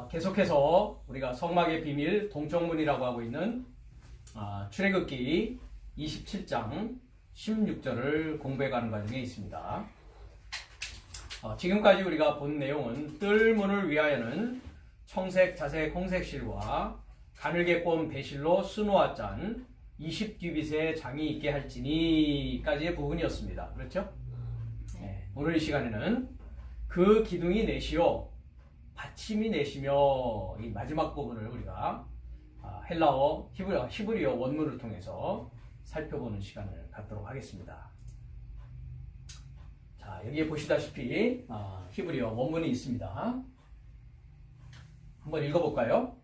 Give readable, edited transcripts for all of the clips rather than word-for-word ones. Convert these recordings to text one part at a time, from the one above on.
계속해서 우리가 성막의 비밀 동정문이라고 하고 있는 출애굽기 27장 16절을 공부해가는 과정에 있습니다. 지금까지 우리가 본 내용은 뜰문을 위하여는 청색, 자색, 홍색실과 가늘게 꼰 배실로 스노아 짠 20규빗의 장이 있게 할지니까지의 부분이었습니다. 그렇죠? 네, 오늘 이 시간에는 그 기둥이 넷이요 받침이 넷이며 이 마지막 부분을 우리가 헬라어, 히브리어 원문을 통해서 살펴보는 시간을 갖도록 하겠습니다. 자, 여기에 보시다시피 히브리어 원문이 있습니다. 한번 읽어볼까요?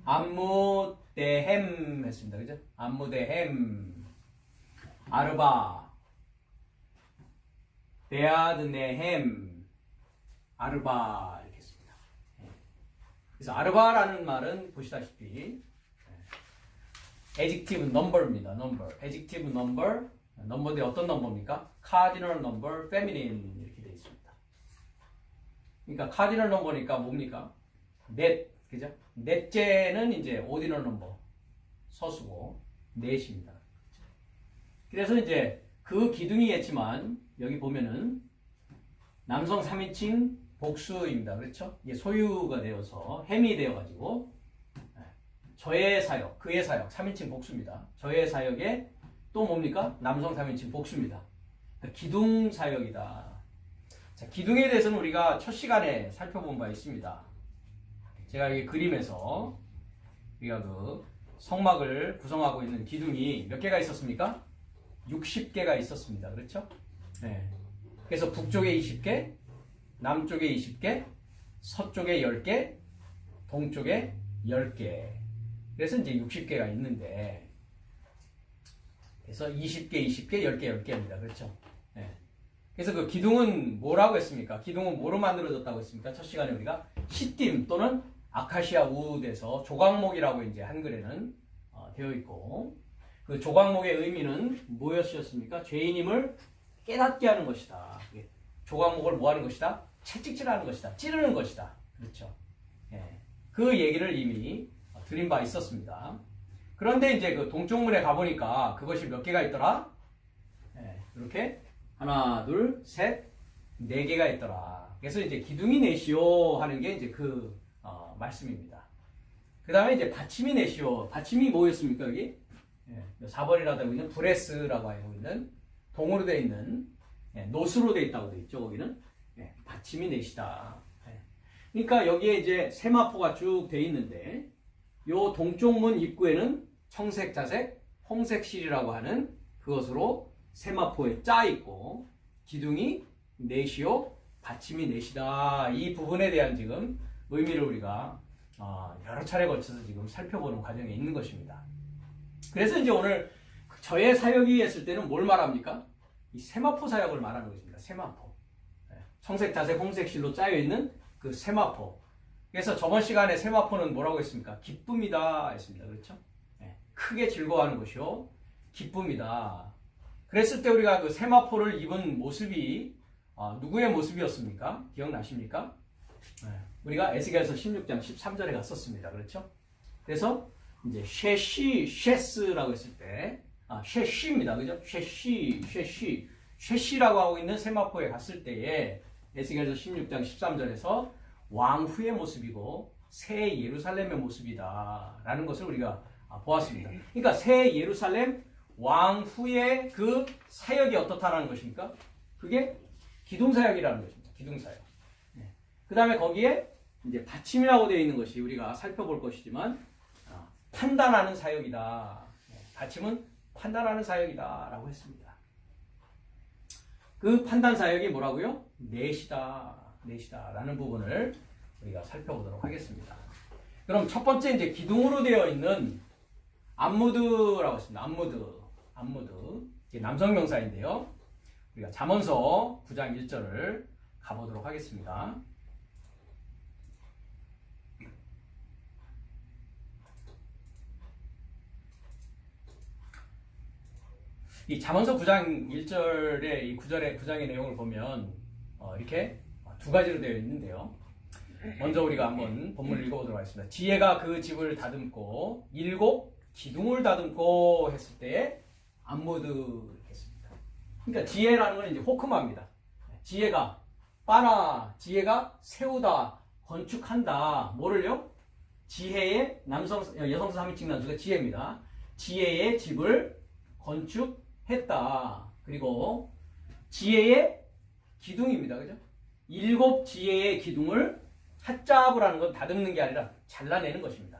암무데헴 했습니다. 그죠? 암무데헴 아르바 데아드네헴 아르바 이렇게 했습니다. 그래서 아르바라는 말은 보시다시피 adjective number입니다. number. adjective number. 넘버인데 어떤 넘버입니까? cardinal number, feminine 이렇게 되어 있습니다. 그러니까 cardinal number니까 뭡니까? 넷, 그죠? 넷째는 이제 ordinal number, 서수고 넷입니다. 그래서 이제 그 기둥이 있지만 여기 보면은 남성 3인칭 복수입니다. 그렇죠? 이게 소유가 되어서 햄이 되어가지고 저의 사역, 그의 사역, 3인칭 복수입니다. 저의 사역에 또 뭡니까? 남성 3인칭 복수입니다. 그러니까 기둥 사역이다. 자, 기둥에 대해서는 우리가 첫 시간에 살펴본 바 있습니다. 제가 이 그림에서 우리가 그 성막을 구성하고 있는 기둥이 몇 개가 있었습니까? 60개가 있었습니다. 그렇죠? 네. 그래서 북쪽에 20개, 남쪽에 20개, 서쪽에 10개, 동쪽에 10개. 그래서 이제 60개가 있는데, 그래서 20개, 20개, 10개, 10개입니다. 그렇죠? 네. 그래서 그 기둥은 뭐라고 했습니까? 기둥은 뭐로 만들어졌다고 했습니까? 첫 시간에 우리가 시띠 또는 아카시아 우드에서 조각목이라고 이제 한글에는 되어 있고, 그 조각목의 의미는 무엇이었습니까? 죄인임을 깨닫게 하는 것이다. 조각목을 뭐 하는 것이다? 채찍질하는 것이다. 찌르는 것이다. 그렇죠? 예. 그 얘기를 이미 드린 바 있었습니다. 그런데 이제 그 동쪽문에 가보니까 그것이 몇 개가 있더라? 예. 이렇게 하나, 둘, 셋, 네 개가 있더라. 그래서 이제 기둥이 넷이요 하는 게 이제 그 말씀입니다. 그 다음에 이제 받침이 넷이요. 받침이 뭐였습니까, 여기? 예. 4번이라고 하고 있는 브레스라고 하고 있는 동으로 되어 있는 노스로 되어 있다고 되어 있죠. 거기는 받침이 넷이다. 그러니까 여기에 이제 세마포가 쭉 되어 있는데 요 동쪽 문 입구에는 청색, 자색, 홍색 실이라고 하는 그것으로 세마포에 짜 있고 기둥이 넷이요, 받침이 넷이다. 이 부분에 대한 지금 의미를 우리가 여러 차례 걸쳐서 지금 살펴보는 과정에 있는 것입니다. 그래서 이제 오늘 저의 사역이 했을 때는 뭘 말합니까? 이 세마포 사역을 말하는 것입니다. 세마포. 청색, 자색, 홍색 실로 짜여 있는 그 세마포. 그래서 저번 시간에 세마포는 뭐라고 했습니까? 기쁨이다 했습니다. 그렇죠? 크게 즐거워하는 것이요, 기쁨이다. 그랬을 때 우리가 그 세마포를 입은 모습이 누구의 모습이었습니까? 기억나십니까? 우리가 에스겔서 16장 13절에 갔었습니다. 그렇죠? 그래서 이제 쉐시라고 했을 때 쉐시입니다. 그죠? 쉐시라고 하고 있는 세마포에 갔을 때에 에스겔서 16장 13절에서 왕후의 모습이고 새 예루살렘의 모습이다 라는 것을 우리가 보았습니다. 그러니까 새 예루살렘 왕후의 그 사역이 어떻다라는 것입니까? 그게 기둥사역이라는 것입니다. 기둥사역. 그 다음에 거기에 이제 받침이라고 되어 있는 것이 우리가 살펴볼 것이지만 판단하는 사역이다. 받침은 판단하는 사역이다 라고 했습니다. 그 판단 사역이 뭐라고요? 넷이다 라는 부분을 우리가 살펴보도록 하겠습니다. 그럼 첫 번째 이제 기둥으로 되어 있는 암무드라고 했습니다. 암무드. 이게 남성 명사인데요. 우리가 잠언서 9장 1절을 가보도록 하겠습니다. 이 잠언서 9장 1절의 이 9장의 내용을 보면 이렇게 두 가지로 되어 있는데요. 먼저 우리가 한번 본문을 읽어보도록 하겠습니다. 지혜가 그 집을 다듬고 7 기둥을 다듬고 했을 때 안모드 했습니다. 그러니까 지혜라는 건 이제 호크마입니다. 지혜가 지혜가 세우다, 건축한다. 뭐를요? 지혜의 여성성 3인칭 단수가 지혜입니다. 지혜의 집을 건축했다. 그리고 지혜의 기둥입니다. 그죠? 7 지혜의 기둥을 핫잡으라는 건 다듬는 게 아니라 잘라내는 것입니다.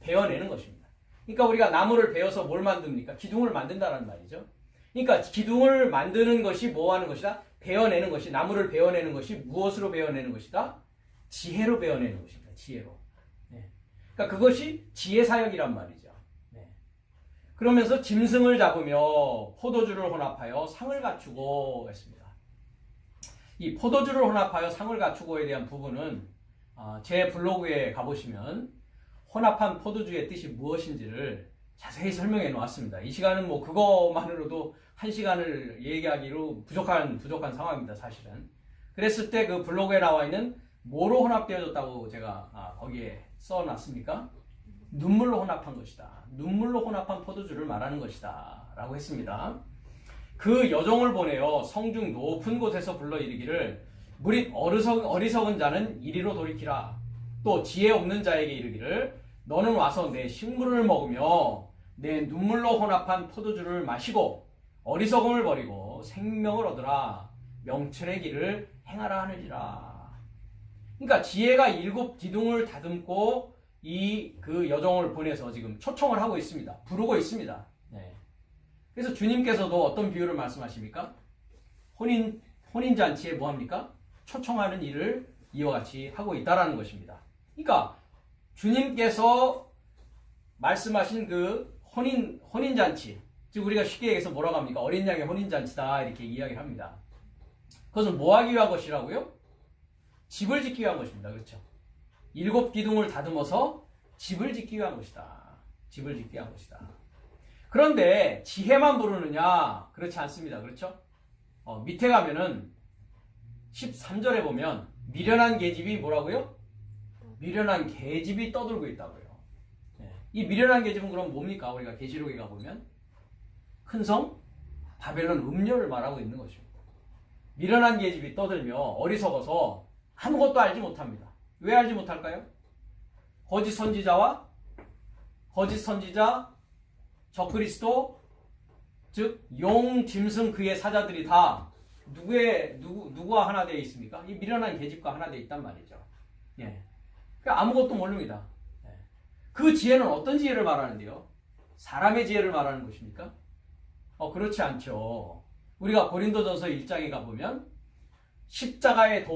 베어내는 것입니다. 그러니까 우리가 나무를 베어서 뭘 만듭니까? 기둥을 만든다는 말이죠. 그러니까 기둥을 만드는 것이 뭐 하는 것이다? 베어내는 것이, 나무를 베어내는 것이 무엇으로 베어내는 것이다? 지혜로 베어내는 것입니다. 지혜로. 네. 그러니까 그것이 지혜 사역이란 말이죠. 네. 그러면서 짐승을 잡으며 포도주를 혼합하여 상을 갖추고 했습니다. 이 포도주를 혼합하여 상을 갖추고에 대한 부분은 제 블로그에 가보시면 혼합한 포도주의 뜻이 무엇인지를 자세히 설명해 놓았습니다. 이 시간은 뭐 그것만으로도 1시간을 얘기하기로 부족한 상황입니다. 사실은. 그랬을 때 그 블로그에 나와 있는 뭐로 혼합되어졌다고 제가 거기에 써놨습니까? 눈물로 혼합한 것이다. 눈물로 혼합한 포도주를 말하는 것이다. 라고 했습니다. 그 여종을 보내어 성중 높은 곳에서 불러 이르기를 무릇 어리석은 자는 이리로 돌이키라. 또 지혜 없는 자에게 이르기를 너는 와서 내 식물을 먹으며 내 눈물로 혼합한 포도주를 마시고 어리석음을 버리고 생명을 얻으라. 명철의 길을 행하라 하느니라. 그러니까 지혜가 7 기둥을 다듬고 그 여종을 보내서 지금 초청을 하고 있습니다. 부르고 있습니다. 네. 그래서 주님께서도 어떤 비유를 말씀하십니까? 혼인잔치에 뭐합니까? 초청하는 일을 이와 같이 하고 있다라는 것입니다. 그러니까 주님께서 말씀하신 그 혼인잔치, 즉 우리가 쉽게 얘기해서 뭐라고 합니까? 어린 양의 혼인잔치다 이렇게 이야기를 합니다. 그것은 뭐 하기 위한 것이라고요? 집을 짓기 위한 것입니다. 그렇죠? 7 기둥을 다듬어서 집을 짓기 위한 것이다. 집을 짓기 위한 것이다. 그런데 지혜만 부르느냐? 그렇지 않습니다. 그렇죠? 밑에 가면은 13절에 보면 미련한 계집이 뭐라고요? 미련한 계집이 떠들고 있다고요. 네. 이 미련한 계집은 그럼 뭡니까? 우리가 계시록에 가보면 큰 성 바벨론 음녀를 말하고 있는 것입니다. 미련한 계집이 떠들며 어리석어서 아무것도 알지 못합니다. 왜 알지 못할까요? 거짓 선지자, 적그리스도, 즉 용, 짐승, 그의 사자들이 다 누구와 하나 되어 있습니까? 이 미련한 계집과 하나 되어 있단 말이죠. 예. 그러니까 아무것도 모릅니다. 예. 그 지혜는 어떤 지혜를 말하는데요? 사람의 지혜를 말하는 것입니까? 그렇지 않죠. 우리가 고린도전서 1장에 가보면 십자가의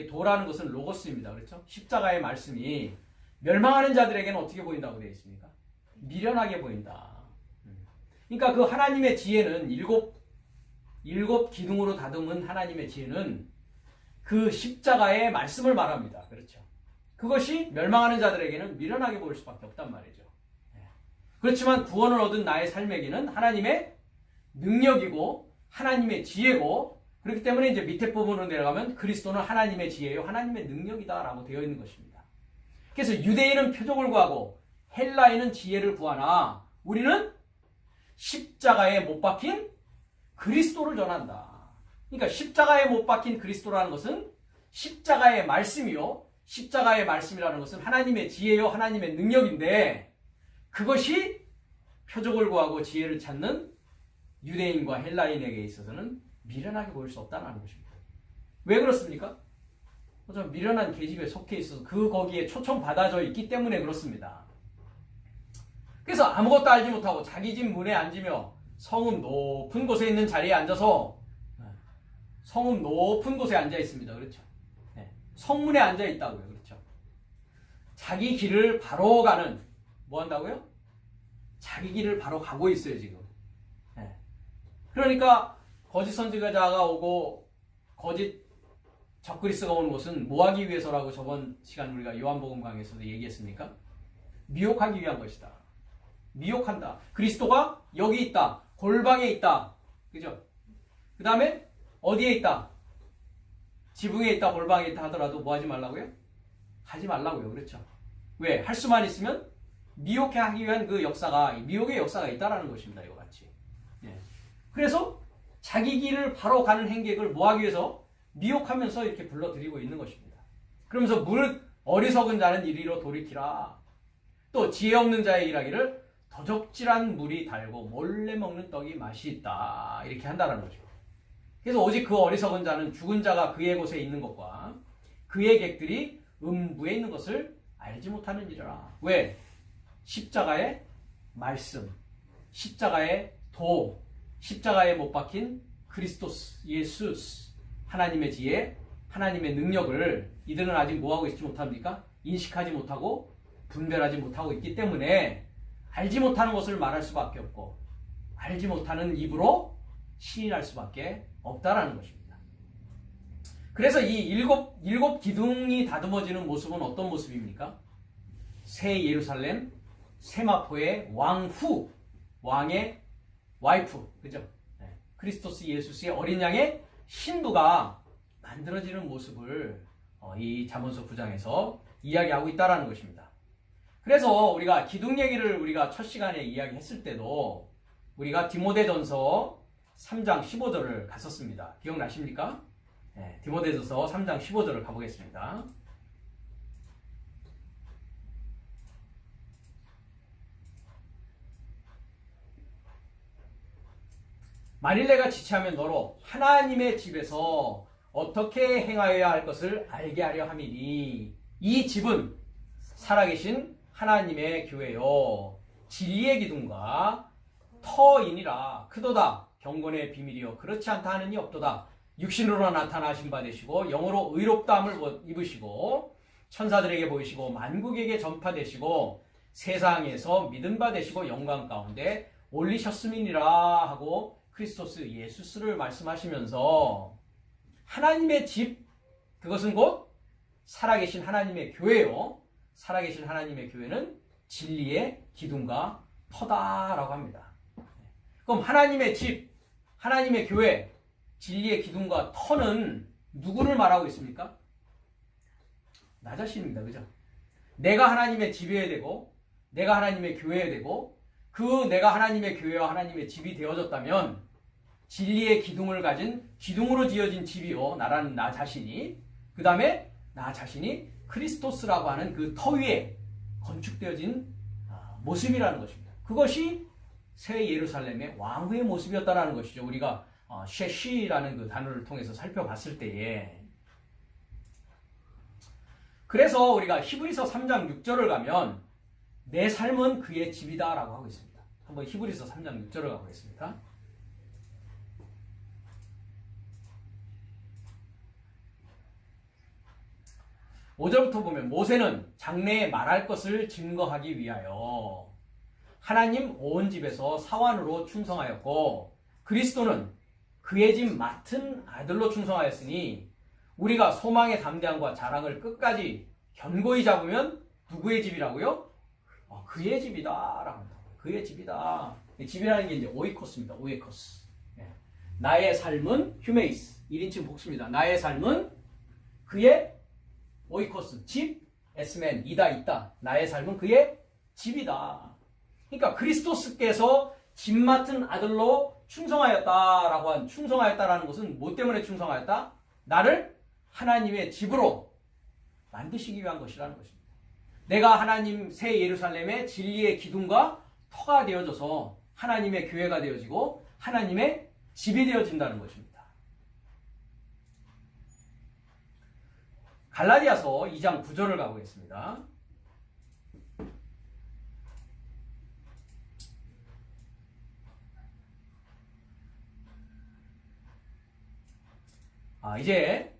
도라는 것은 로고스입니다. 그렇죠? 십자가의 말씀이 멸망하는 자들에게는 어떻게 보인다고 되어 있습니까? 미련하게 보인다. 그러니까 그 하나님의 지혜는 7 기둥으로 다듬은 하나님의 지혜는 그 십자가의 말씀을 말합니다. 그렇죠? 그것이 멸망하는 자들에게는 미련하게 보일 수밖에 없단 말이죠. 그렇지만 구원을 얻은 나의 삶에게는 하나님의 능력이고 하나님의 지혜고, 그렇기 때문에 이제 밑에 부분으로 내려가면 그리스도는 하나님의 지혜요 하나님의 능력이다라고 되어 있는 것입니다. 그래서 유대인은 표적을 구하고 헬라인은 지혜를 구하나 우리는 십자가에 못 박힌 그리스도를 전한다. 그러니까 십자가에 못 박힌 그리스도라는 것은 십자가의 말씀이요, 십자가의 말씀이라는 것은 하나님의 지혜요 하나님의 능력인데, 그것이 표적을 구하고 지혜를 찾는 유대인과 헬라인에게 있어서는 미련하게 보일 수 없다는 것입니다. 왜 그렇습니까? 좀 미련한 계집에 속해 있어서 거기에 초청받아져 있기 때문에 그렇습니다. 그래서 아무것도 알지 못하고 자기 집 문에 앉으며 성읍 높은 곳에 있는 자리에 앉아서, 성읍 높은 곳에 앉아 있습니다. 그렇죠? 성문에 앉아 있다고요. 그렇죠? 자기 길을 바로 가는, 뭐 한다고요? 자기 길을 바로 가고 있어요, 지금. 그러니까 거짓 선지자가 오고 거짓 적그리스도가 오는 것은 뭐 하기 위해서라고 저번 시간 우리가 요한복음 강의에서도 얘기했습니까? 미혹하기 위한 것이다. 미혹한다. 그리스도가 여기 있다. 골방에 있다. 그죠? 그 다음에 어디에 있다? 지붕에 있다, 골방에 있다 하더라도 뭐 하지 말라고요? 하지 말라고요. 그렇죠? 왜? 할 수만 있으면 미혹해 하기 위한 그 역사가, 미혹의 역사가 있다라는 것입니다. 이와 같이. 예. 그래서 자기 길을 바로 가는 행객을 뭐 하기 위해서 미혹하면서 이렇게 불러들이고 있는 것입니다. 그러면서 무릇 어리석은 자는 이리로 돌이키라. 또 지혜 없는 자의 일하기를 더적질한 물이 달고 몰래 먹는 떡이 맛이 있다. 이렇게 한다는 거죠. 그래서 오직 그 어리석은 자는 죽은 자가 그의 곳에 있는 것과 그의 객들이 음부에 있는 것을 알지 못하느니라. 왜? 십자가의 말씀, 십자가의 도, 십자가에 못 박힌 그리스도스, 예수스, 하나님의 지혜, 하나님의 능력을 이들은 아직 뭐하고 있지 못합니까? 인식하지 못하고 분별하지 못하고 있기 때문에 알지 못하는 것을 말할 수밖에 없고 알지 못하는 입으로 시인할 수밖에 없다라는 것입니다. 그래서 이 일곱 기둥이 다듬어지는 모습은 어떤 모습입니까? 새 예루살렘, 세마포의 왕후, 왕의 와이프, 그죠? 네. 크리스토스 예수스의 어린 양의 신부가 만들어지는 모습을 이 잠언서 9장에서 이야기하고 있다라는 것입니다. 그래서 우리가 기둥 얘기를 우리가 첫 시간에 이야기했을 때도 우리가 디모데전서 3장 15절을 갔었습니다. 기억나십니까? 네, 디모데전서 3장 15절을 가보겠습니다. 만일 내가 지체하면 너로 하나님의 집에서 어떻게 행하여야 할 것을 알게 하려 함이니 이 집은 살아계신 하나님의 교회요 진리의 기둥과 터이니라. 크도다 경건의 비밀이요 그렇지 않다 하느니 없도다. 육신으로 나타나신 바 되시고 영으로 의롭다함을 입으시고 천사들에게 보이시고 만국에게 전파되시고 세상에서 믿은 바 되시고 영광 가운데 올리셨음이니라 하고 크리스토스 예수스를 말씀하시면서 하나님의 집, 그것은 곧 살아계신 하나님의 교회요. 살아계신 하나님의 교회는 진리의 기둥과 터다라고 합니다. 그럼 하나님의 집, 하나님의 교회, 진리의 기둥과 터는 누구를 말하고 있습니까? 나 자신입니다. 그죠? 내가 하나님의 집이어야 되고 내가 하나님의 교회여야 되고 그 내가 하나님의 교회와 하나님의 집이 되어졌다면 진리의 기둥을 가진 기둥으로 지어진 집이요 나라는 나 자신이 그 다음에 나 자신이 크리스토스라고 하는 그 터 위에 건축되어진 모습이라는 것입니다. 그것이 새 예루살렘의 왕후의 모습이었다라는 것이죠. 우리가 쉐시라는 그 단어를 통해서 살펴봤을 때에 그래서 우리가 히브리서 3장 6절을 가면 내 삶은 그의 집이다 라고 하고 있습니다. 한번 히브리서 3장 6절을 가보겠습니다. 5절부터 보면 모세는 장래에 말할 것을 증거하기 위하여 하나님 온 집에서 사환으로 충성하였고 그리스도는 그의 집 맡은 아들로 충성하였으니 우리가 소망의 담대함과 자랑을 끝까지 견고히 잡으면 누구의 집이라고요? 그의 집이다 라고 합니다. 그의 집이다. 집이라는 게 이제 오이코스입니다. 오이코스. 나의 삶은 휴메이스 1인칭 복수입니다. 나의 삶은 그의 오이코스, 집, 에스멘, 이다, 있다. 나의 삶은 그의 집이다. 그러니까 그리스도스께서 집 맡은 아들로 충성하였다라고 한 충성하였다라는 것은 뭐 때문에 충성하였다? 나를 하나님의 집으로 만드시기 위한 것이라는 것입니다. 내가 하나님 새 예루살렘의 진리의 기둥과 터가 되어져서 하나님의 교회가 되어지고 하나님의 집이 되어진다는 것입니다. 갈라디아서 2장 9절을 가보겠습니다. 이제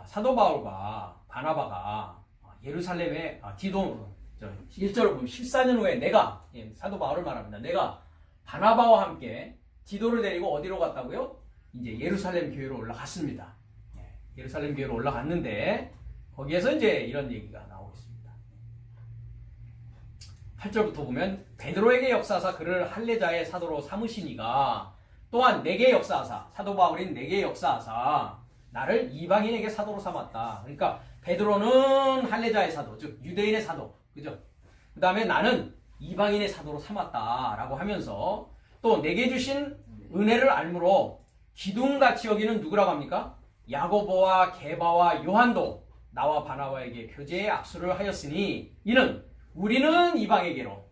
사도 바울과 바나바가 예루살렘의 디돔 1절을 보면 14년 후에 내가 사도 바울을 말합니다. 내가 바나바와 함께 디도를 데리고 어디로 갔다고요? 이제 예루살렘 교회로 올라갔습니다. 예루살렘 교회로 올라갔는데 거기에서 이제 이런 얘기가 나오고 있습니다. 8절부터 보면 베드로에게 역사하사 그를 할례자의 사도로 삼으시니가 또한 내게 역사하사 사도 바울인 내게 역사하사 나를 이방인에게 사도로 삼았다. 그러니까 베드로는 할례자의 사도, 즉 유대인의 사도, 그죠? 그 다음에 나는 이방인의 사도로 삼았다라고 하면서 또 내게 주신 은혜를 알므로 기둥같이 여기는 누구라고 합니까? 야고보와 게바와 요한도 나와 바나바에게 교제의 악수를 하였으니 이는 우리는 이방에게로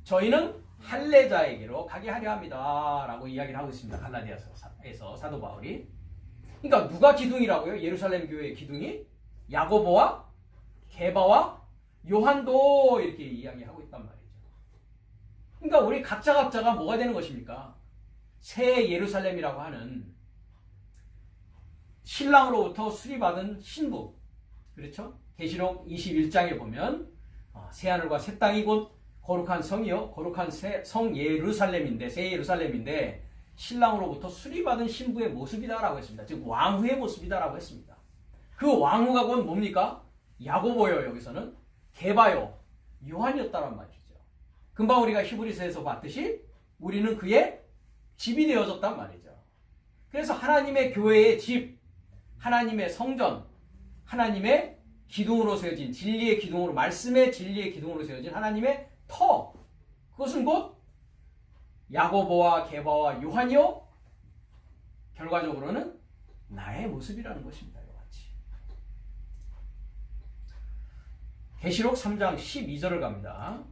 저희는 할례자에게로 가게 하려 합니다. 라고 이야기를 하고 있습니다. 갈라디아서에서 사도 바울이. 그러니까 누가 기둥이라고요? 예루살렘 교회의 기둥이? 야고보와 게바와 요한도 이렇게 이야기하고 있단 말이죠. 그러니까 우리 각자가 뭐가 되는 것입니까? 새 예루살렘이라고 하는 신랑으로부터 수리받은 신부. 그렇죠? 계시록 21장에 보면 새하늘과 새 땅이 곧 거룩한 성이요 거룩한 성 예루살렘인데 새 예루살렘인데 신랑으로부터 수리받은 신부의 모습이다라고 했습니다. 즉 왕후의 모습이다라고 했습니다. 그 왕후가 곧 뭡니까? 야고보요 여기서는 게바요 요한이었다란 말이죠. 금방 우리가 히브리서에서 봤듯이 우리는 그의 집이 되어졌단 말이죠. 그래서 하나님의 교회의 집, 하나님의 성전, 하나님의 기둥으로 세워진 진리의 기둥으로 말씀의 진리의 기둥으로 세워진 하나님의 터, 그것은 곧 야고보와 게바와 요한이요 결과적으로는 나의 모습이라는 것입니다. 이와 같이 계시록 3장 12절을 갑니다.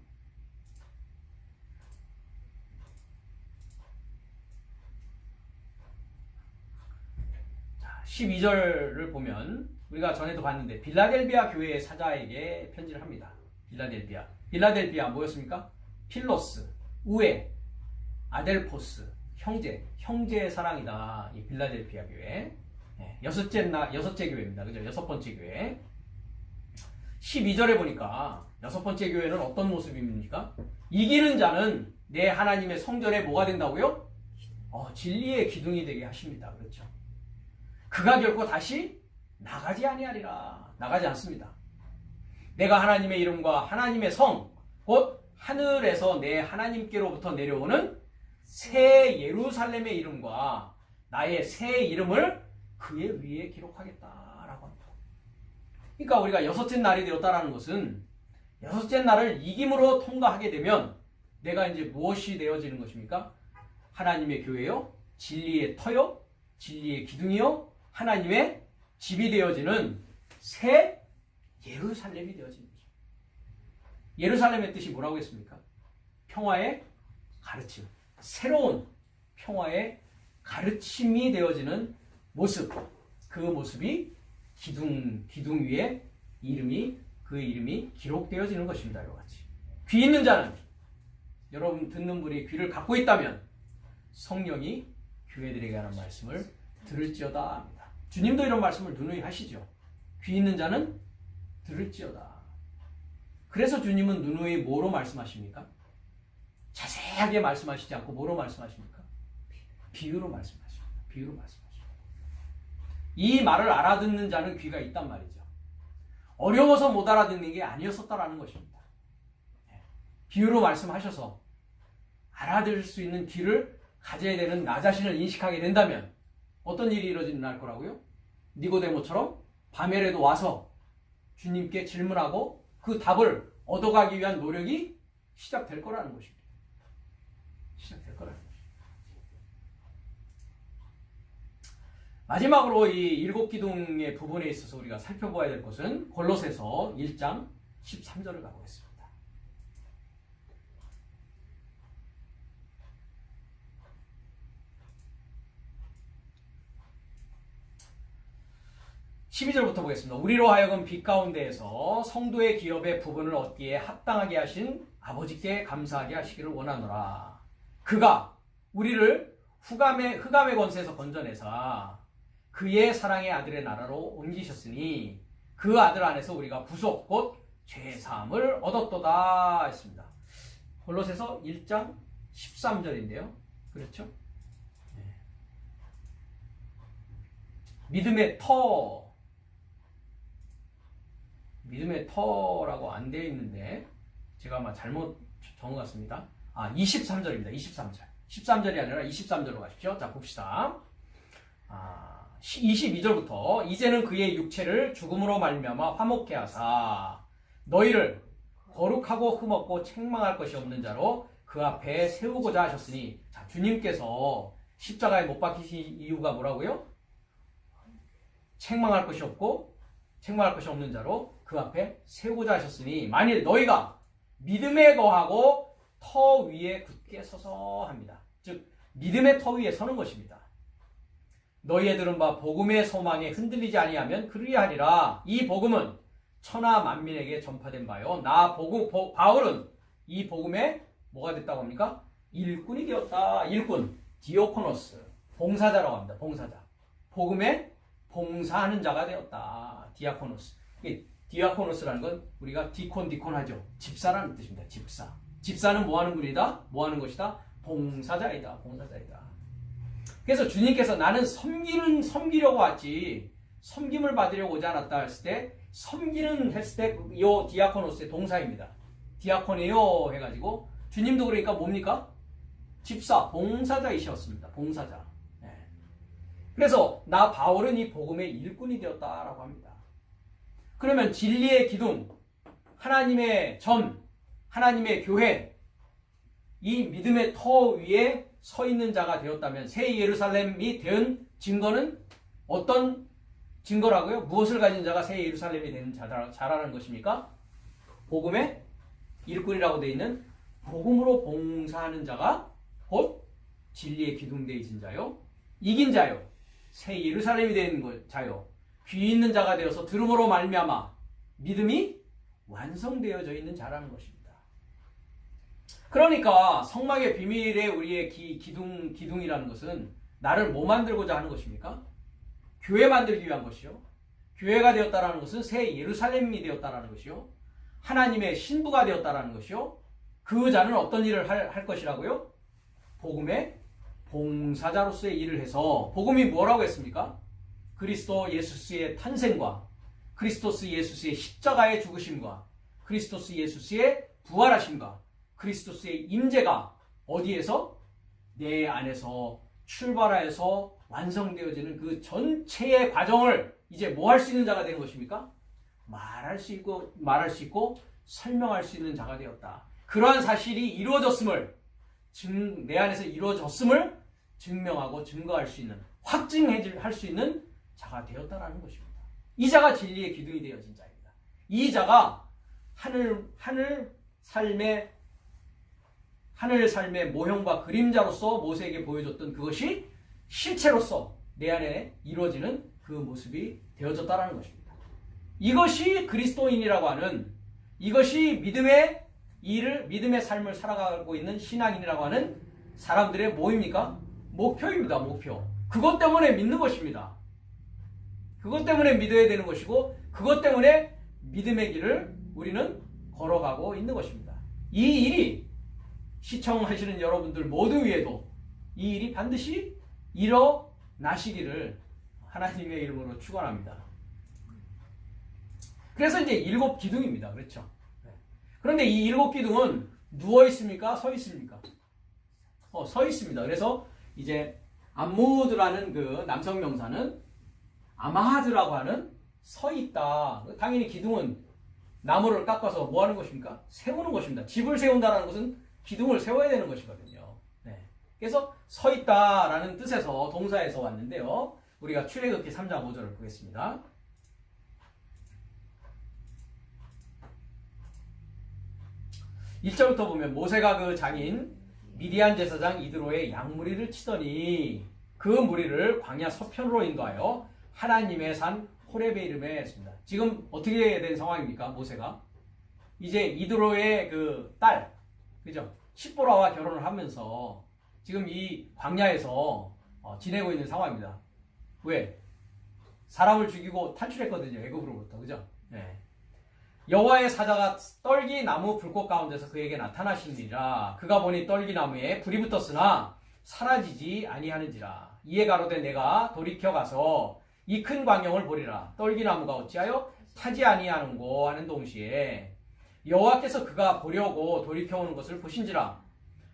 자, 12절을 보면 우리가 전에도 봤는데 빌라델비아 교회의 사자에게 편지를 합니다. 빌라델비아 뭐였습니까? 필로스, 우에, 아델포스, 형제의 사랑이다. 이 빌라델비아 교회. 여섯째 교회입니다. 그죠? 여섯 번째 교회. 12절에 보니까 여섯 번째 교회는 어떤 모습입니까? 이기는 자는 내 하나님의 성전에 뭐가 된다고요? 진리의 기둥이 되게 하십니다. 그렇죠? 그가 결코 다시 나가지 아니하리라. 나가지 않습니다. 내가 하나님의 이름과 하나님의 성, 곧 하늘에서 내 하나님께로부터 내려오는 새 예루살렘의 이름과 나의 새 이름을 그의 위에 기록하겠다라고 합니다. 그러니까 우리가 여섯째 날이 되었다라는 것은 여섯째 날을 이김으로 통과하게 되면 내가 이제 무엇이 되어지는 것입니까? 하나님의 교회요, 진리의 터요, 진리의 기둥이요, 하나님의 집이 되어지는 새 예루살렘이 되어지는 거죠. 예루살렘의 뜻이 뭐라고 했습니까? 평화의 가르침. 새로운 평화의 가르침이 되어지는 모습. 그 모습이 기둥 위에 그의 이름이 기록되어지는 것입니다. 이와 같이. 귀 있는 자는 여러분 듣는 분이 귀를 갖고 있다면 성령이 교회들에게 하는 말씀을 들을지어다 합니다. 주님도 이런 말씀을 누누이 하시죠. 귀 있는 자는 들을지어다. 그래서 주님은 누누이 뭐로 말씀하십니까? 자세하게 말씀하시지 않고 뭐로 말씀하십니까? 비유로 말씀하십니다. 비유로 말씀하십니다. 이 말을 알아듣는 자는 귀가 있단 말이죠. 어려워서 못 알아듣는 게 아니었었다라는 것입니다. 비유로 말씀하셔서 알아들을 수 있는 귀를 가져야 되는 나 자신을 인식하게 된다면 어떤 일이 일어날 거라고요? 니고데모처럼 밤에라도 와서 주님께 질문하고 그 답을 얻어가기 위한 노력이 시작될 거라는 것입니다. 시작될 거라는 것입니다. 마지막으로 이 일곱 기둥의 부분에 있어서 우리가 살펴봐야 될 것은 골로새서 1장 13절을 가보겠습니다. 12절부터 보겠습니다. 우리로 하여금 빛 가운데에서 성도의 기업의 부분을 얻기에 합당하게 하신 아버지께 감사하게 하시기를 원하노라. 그가 우리를 흑암의 권세에서 건져내사 그의 사랑의 아들의 나라로 옮기셨으니 그 아들 안에서 우리가 구속 곧 죄사함을 얻었도다 했습니다. 골로새서 1장 13절인데요. 그렇죠? 믿음의 터라고 안 되어 있는데 제가 아마 잘못 적어갔습니다. 23절입니다. 23절. 13절이 아니라 23절로 가십시오. 자, 봅시다. 22절부터 이제는 그의 육체를 죽음으로 말미암아 화목케 하사 너희를 거룩하고 흠없고 책망할 것이 없는 자로 그 앞에 세우고자 하셨으니, 자, 주님께서 십자가에 못 박히신 이유가 뭐라고요? 책망할 것이 없고 책망할 것이 없는 자로 그 앞에 세우고자 하셨으니 만일 너희가 믿음에 거하고 터 위에 굳게 서서 합니다. 즉 믿음의 터 위에 서는 것입니다. 너희의 들은 바 복음의 소망에 흔들리지 아니하면 그리하리라. 이 복음은 천하 만민에게 전파된 바요. 바울은 이 복음에 뭐가 됐다고 합니까? 일꾼이 되었다. 일꾼, 디오코노스, 봉사자라고 합니다. 봉사자. 복음에 봉사하는 자가 되었다. 디아코노스. 디아코노스라는 건 우리가 디콘 하죠. 집사라는 뜻입니다. 집사. 집사는 뭐 하는 분이다? 뭐 하는 것이다? 봉사자이다. 봉사자이다. 그래서 주님께서 나는 섬기려고 왔지 섬김을 받으려고 오지 않았다 했을 때, 섬기는 했을 때 이 디아코노스의 동사입니다. 디아코네요 해가지고 주님도 그러니까 뭡니까? 집사, 봉사자이셨습니다. 봉사자. 네. 그래서 나 바울은 이 복음의 일꾼이 되었다라고 합니다. 그러면 진리의 기둥, 하나님의 전, 하나님의 교회, 이 믿음의 터 위에 서 있는 자가 되었다면 새 예루살렘이 된 증거는 어떤 증거라고요? 무엇을 가진 자가 새 예루살렘이 된 자라는 것입니까? 복음의 일꾼이라고 되어 있는 복음으로 봉사하는 자가 곧 진리의 기둥되어 있는 자요, 이긴 자요, 새 예루살렘이 된 자요, 귀 있는 자가 되어서 들음으로 말미암아 믿음이 완성되어져 있는 자라는 것입니다. 그러니까 성막의 비밀의 우리의 기둥이라는 것은 나를 뭐 만들고자 하는 것입니까? 교회 만들기 위한 것이요. 교회가 되었다라는 것은 새 예루살렘이 되었다라는 것이요. 하나님의 신부가 되었다라는 것이요. 그 자는 어떤 일을 할 것이라고요? 복음의 봉사자로서의 일을 해서, 복음이 뭐라고 했습니까? 그리스도 예수스의 탄생과 그리스도스 예수스의 십자가의 죽으심과 그리스도스 예수스의 부활하심과 그리스도스의 임재가 어디에서? 내 안에서 출발하여서 완성되어지는 그 전체의 과정을 이제 뭐 할 수 있는 자가 되는 것입니까? 말할 수 있고 설명할 수 있는 자가 되었다. 그러한 사실이 이루어졌음을, 내 안에서 이루어졌음을 증명하고 증거할 수 있는, 확증할 수 있는 자가 되었다라는 것입니다. 이 자가 진리의 기둥이 되어진 자입니다. 이 자가 하늘 삶의 모형과 그림자로서 모세에게 보여줬던 그것이 실체로서 내 안에 이루어지는 그 모습이 되어졌다라는 것입니다. 이것이 그리스도인이라고 하는, 이것이 믿음의 삶을 살아가고 있는 신앙인이라고 하는 사람들의 뭐입니까? 목표입니다. 목표. 그것 때문에 믿는 것입니다. 그것 때문에 믿어야 되는 것이고, 그것 때문에 믿음의 길을 우리는 걸어가고 있는 것입니다. 이 일이 시청하시는 여러분들 모두 위에도 이 일이 반드시 일어나시기를 하나님의 이름으로 축원합니다. 그래서 이제 7 기둥입니다. 그렇죠? 그런데 이 7 기둥은 누워 있습니까? 서 있습니까? 서 있습니다. 그래서 이제 암무드라는 그 남성 명사는 아마하드라고 하는 서 있다. 당연히 기둥은 나무를 깎아서 뭐 하는 것입니까? 세우는 것입니다. 집을 세운다는 것은 기둥을 세워야 되는 것이거든요. 네. 그래서 서 있다라는 뜻에서 동사에서 왔는데요. 우리가 출애굽기 3장 5절을 보겠습니다. 1절부터 보면 모세가 그 장인 미디안 제사장 이드로의 양무리를 치더니 그 무리를 광야 서편으로 인도하여 하나님의 산 호렙의 이름에 했습니다. 지금 어떻게 된 상황입니까? 모세가 이제 이드로의 그 딸, 그죠? 십보라와 결혼을 하면서 지금 이 광야에서 지내고 있는 상황입니다. 왜? 사람을 죽이고 탈출했거든요. 애굽으로부터, 그죠? 네. 여호와의 사자가 떨기나무 불꽃 가운데서 그에게 나타나시니라. 그가 보니 떨기나무에 불이 붙었으나 사라지지 아니하는지라. 이에 가로되 내가 돌이켜 가서 이 큰 광경을 보리라. 떨기나무가 어찌하여 타지 아니하는고 하는 동시에 여호와께서 그가 보려고 돌이켜 오는 것을 보신지라.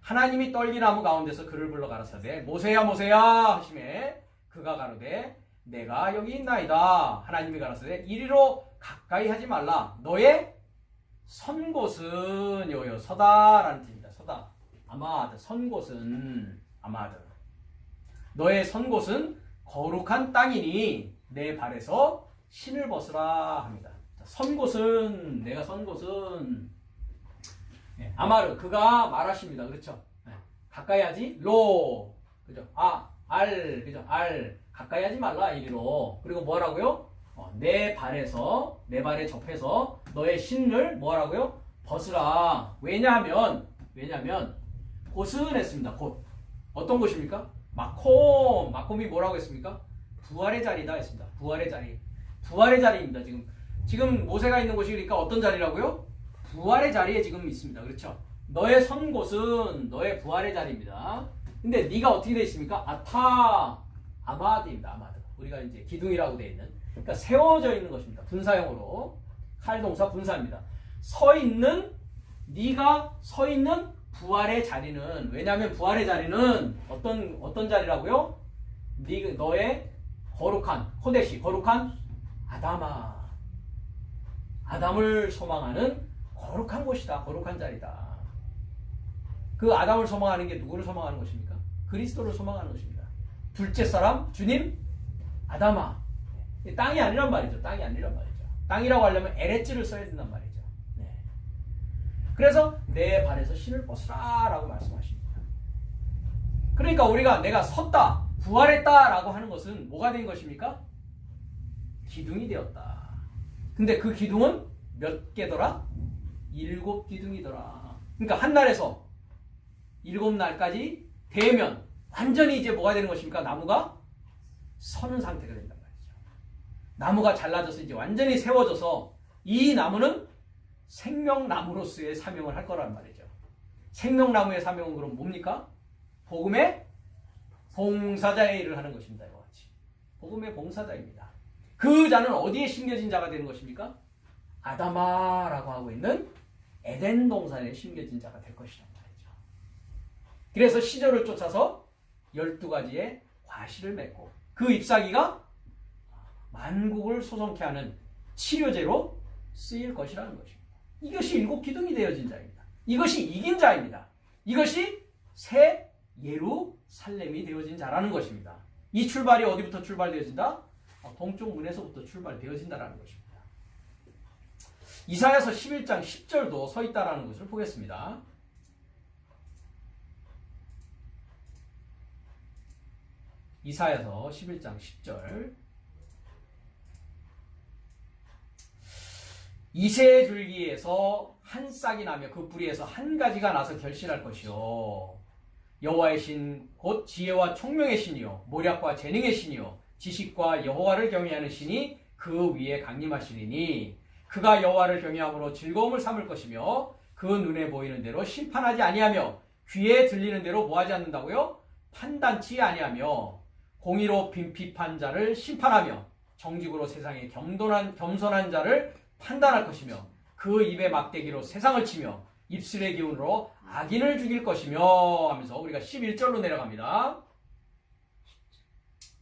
하나님이 떨기나무 가운데서 그를 불러 가라사대 모세야 모세야 하시매 그가 가로되 내가 여기 있나이다. 하나님이 가라사대 이리로 가까이 하지 말라. 너의 선 곳은 요요 서다라는 뜻입니다. 서다. 아마드. 선 곳은 아마드. 너의 선 곳은 거룩한 땅이니 내 발에서 신을 벗으라 합니다. 선 곳은 내가 선 곳은 아마르 그가 말하십니다. 그렇죠? 가까이 하지 로 그죠? 알 그죠? 알 가까이 하지 말라 이리로. 그리고 뭐라고요? 내 발에서 내 발에 접해서 너의 신을 뭐라고요? 벗으라. 왜냐하면 곳은 했습니다. 곳 어떤 곳입니까? 마콤이 뭐라고 했습니까? 부활의 자리다 했습니다. 부활의 자리입니다. 지금 모세가 있는 곳이 그러니까 어떤 자리라고요? 부활의 자리에 지금 있습니다. 그렇죠? 너의 선 곳은 너의 부활의 자리입니다. 근데 네가 어떻게 되어 있습니까? 아마드입니다. 아마드. 우리가 이제 기둥이라고 되어 있는. 그러니까 세워져 있는 것입니다. 분사형으로. 칼동사 분사입니다. 네가 서 있는 부활의 자리는 왜냐하면 부활의 자리는 어떤 자리라고요? 너의 거룩한 코데시 거룩한 아담을 소망하는 거룩한 곳이다. 거룩한 자리다. 그 아담을 소망하는 게 누구를 소망하는 것입니까? 그리스도를 소망하는 것입니다. 둘째 사람 주님 아담아. 땅이 아니란 말이죠. 땅이라고 하려면 에레츠를 써야 된단 말이죠. 네. 그래서 내 발에서 신을 벗으라 라고 말씀하십니다. 그러니까 우리가 내가 섰다 부활했다 라고 하는 것은 뭐가 된 것입니까? 기둥이 되었다. 근데 그 기둥은 몇 개더라? 7기둥이더라. 그러니까 한 날에서 7날까지 되면 완전히 이제 뭐가 되는 것입니까? 나무가 서는 상태가 된단 말이죠. 나무가 잘라져서 이제 완전히 세워져서 이 나무는 생명나무로서의 사명을 할 거란 말이죠. 생명나무의 사명은 그럼 뭡니까? 복음의 봉사자의 일을 하는 것입니다. 이와 같이. 복음의 봉사자입니다. 그 자는 어디에 심겨진 자가 되는 것입니까? 아담아라고 하고 있는 에덴 동산에 심겨진 자가 될 것이란 말이죠. 그래서 시절을 쫓아서 12가지의 과실을 맺고 그 잎사귀가 만국을 소송케 하는 치료제로 쓰일 것이라는 것입니다. 이것이 7기둥이 되어진 자입니다. 이것이 이긴 자입니다. 이것이 새 예루살렘이 되어진 자라는 것입니다. 이 출발이 어디부터 출발되어진다? 동쪽 문에서부터 출발되어진다라는 것입니다. 이사야서 11장 10절도 서 있다라는 것을 보겠습니다. 이사야서 11장 10절 이새 줄기에서 한 싹이 나며 그 뿌리에서 한 가지가 나서 결실할 것이요 여호와의 신 곧 지혜와 총명의 신이요 모략과 재능의 신이요 지식과 여호와를 경외하는 신이 그 위에 강림하시리니 그가 여호와를 경외함으로 즐거움을 삼을 것이며 그 눈에 보이는 대로 심판하지 아니하며 귀에 들리는 대로 뭐하지 않는다고요? 판단치 아니하며 공의로 빈핍한 자를 심판하며 정직으로 세상에 겸손한 자를 판단할 것이며 그 입의 막대기로 세상을 치며 입술의 기운으로 악인을 죽일 것이며 하면서 우리가 11절로 내려갑니다.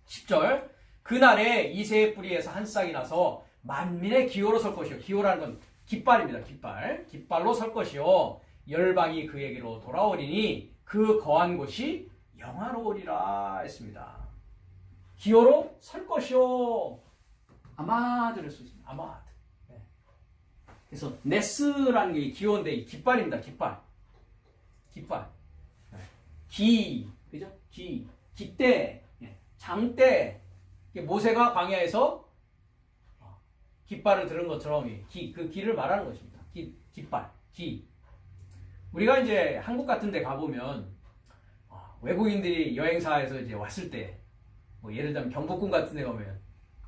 10절 그날에 이새의 뿌리에서 한 싹이 나서 만민의 기호로 설 것이요. 기호라는 건 깃발입니다. 깃발로 설 것이요. 열방이 그에게로 돌아오리니 그 거한 곳이 영화로우리라 했습니다. 기호로 설 것이요. 아마드를 수 있습니다. 아마드. 네. 그래서 네스라는 게 기호인데 깃발입니다. 깃발. 네. 그죠? 기대, 장대. 모세가 광야에서 깃발을 들은 것처럼 그 길을 말하는 것입니다. 깃발. 우리가 이제 한국 같은 데 가보면 외국인들이 여행사에서 이제 왔을 때 뭐 예를 들면 경복궁 같은 데 가면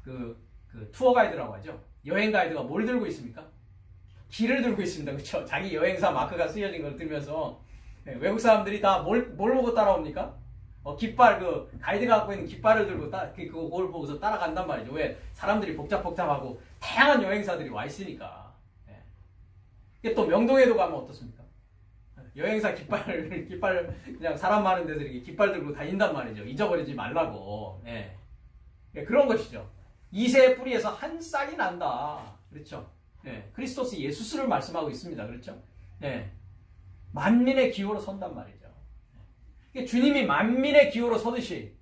그 투어 가이드라고 하죠. 여행 가이드가 뭘 들고 있습니까? 길을 들고 있습니다. 그렇죠? 자기 여행사 마크가 쓰여진 걸 들면서 외국 사람들이 다 뭘 보고 따라옵니까? 깃발, 가이드가 갖고 있는 깃발을 들고 그걸 보고서 따라간단 말이죠. 왜? 사람들이 복잡하고 다양한 여행사들이 와 있으니까. 예. 또 명동에도 가면 어떻습니까? 여행사 깃발 그냥 사람 많은 데서 이렇게 깃발 들고 다닌단 말이죠. 잊어버리지 말라고. 예. 예, 그런 것이죠. 이새의 뿌리에서 한 싹이 난다. 그렇죠. 예, 크리스토스 예수스를 말씀하고 있습니다. 그렇죠. 예, 만민의 기호로 선단 말이죠. 예, 주님이 만민의 기호로 서듯이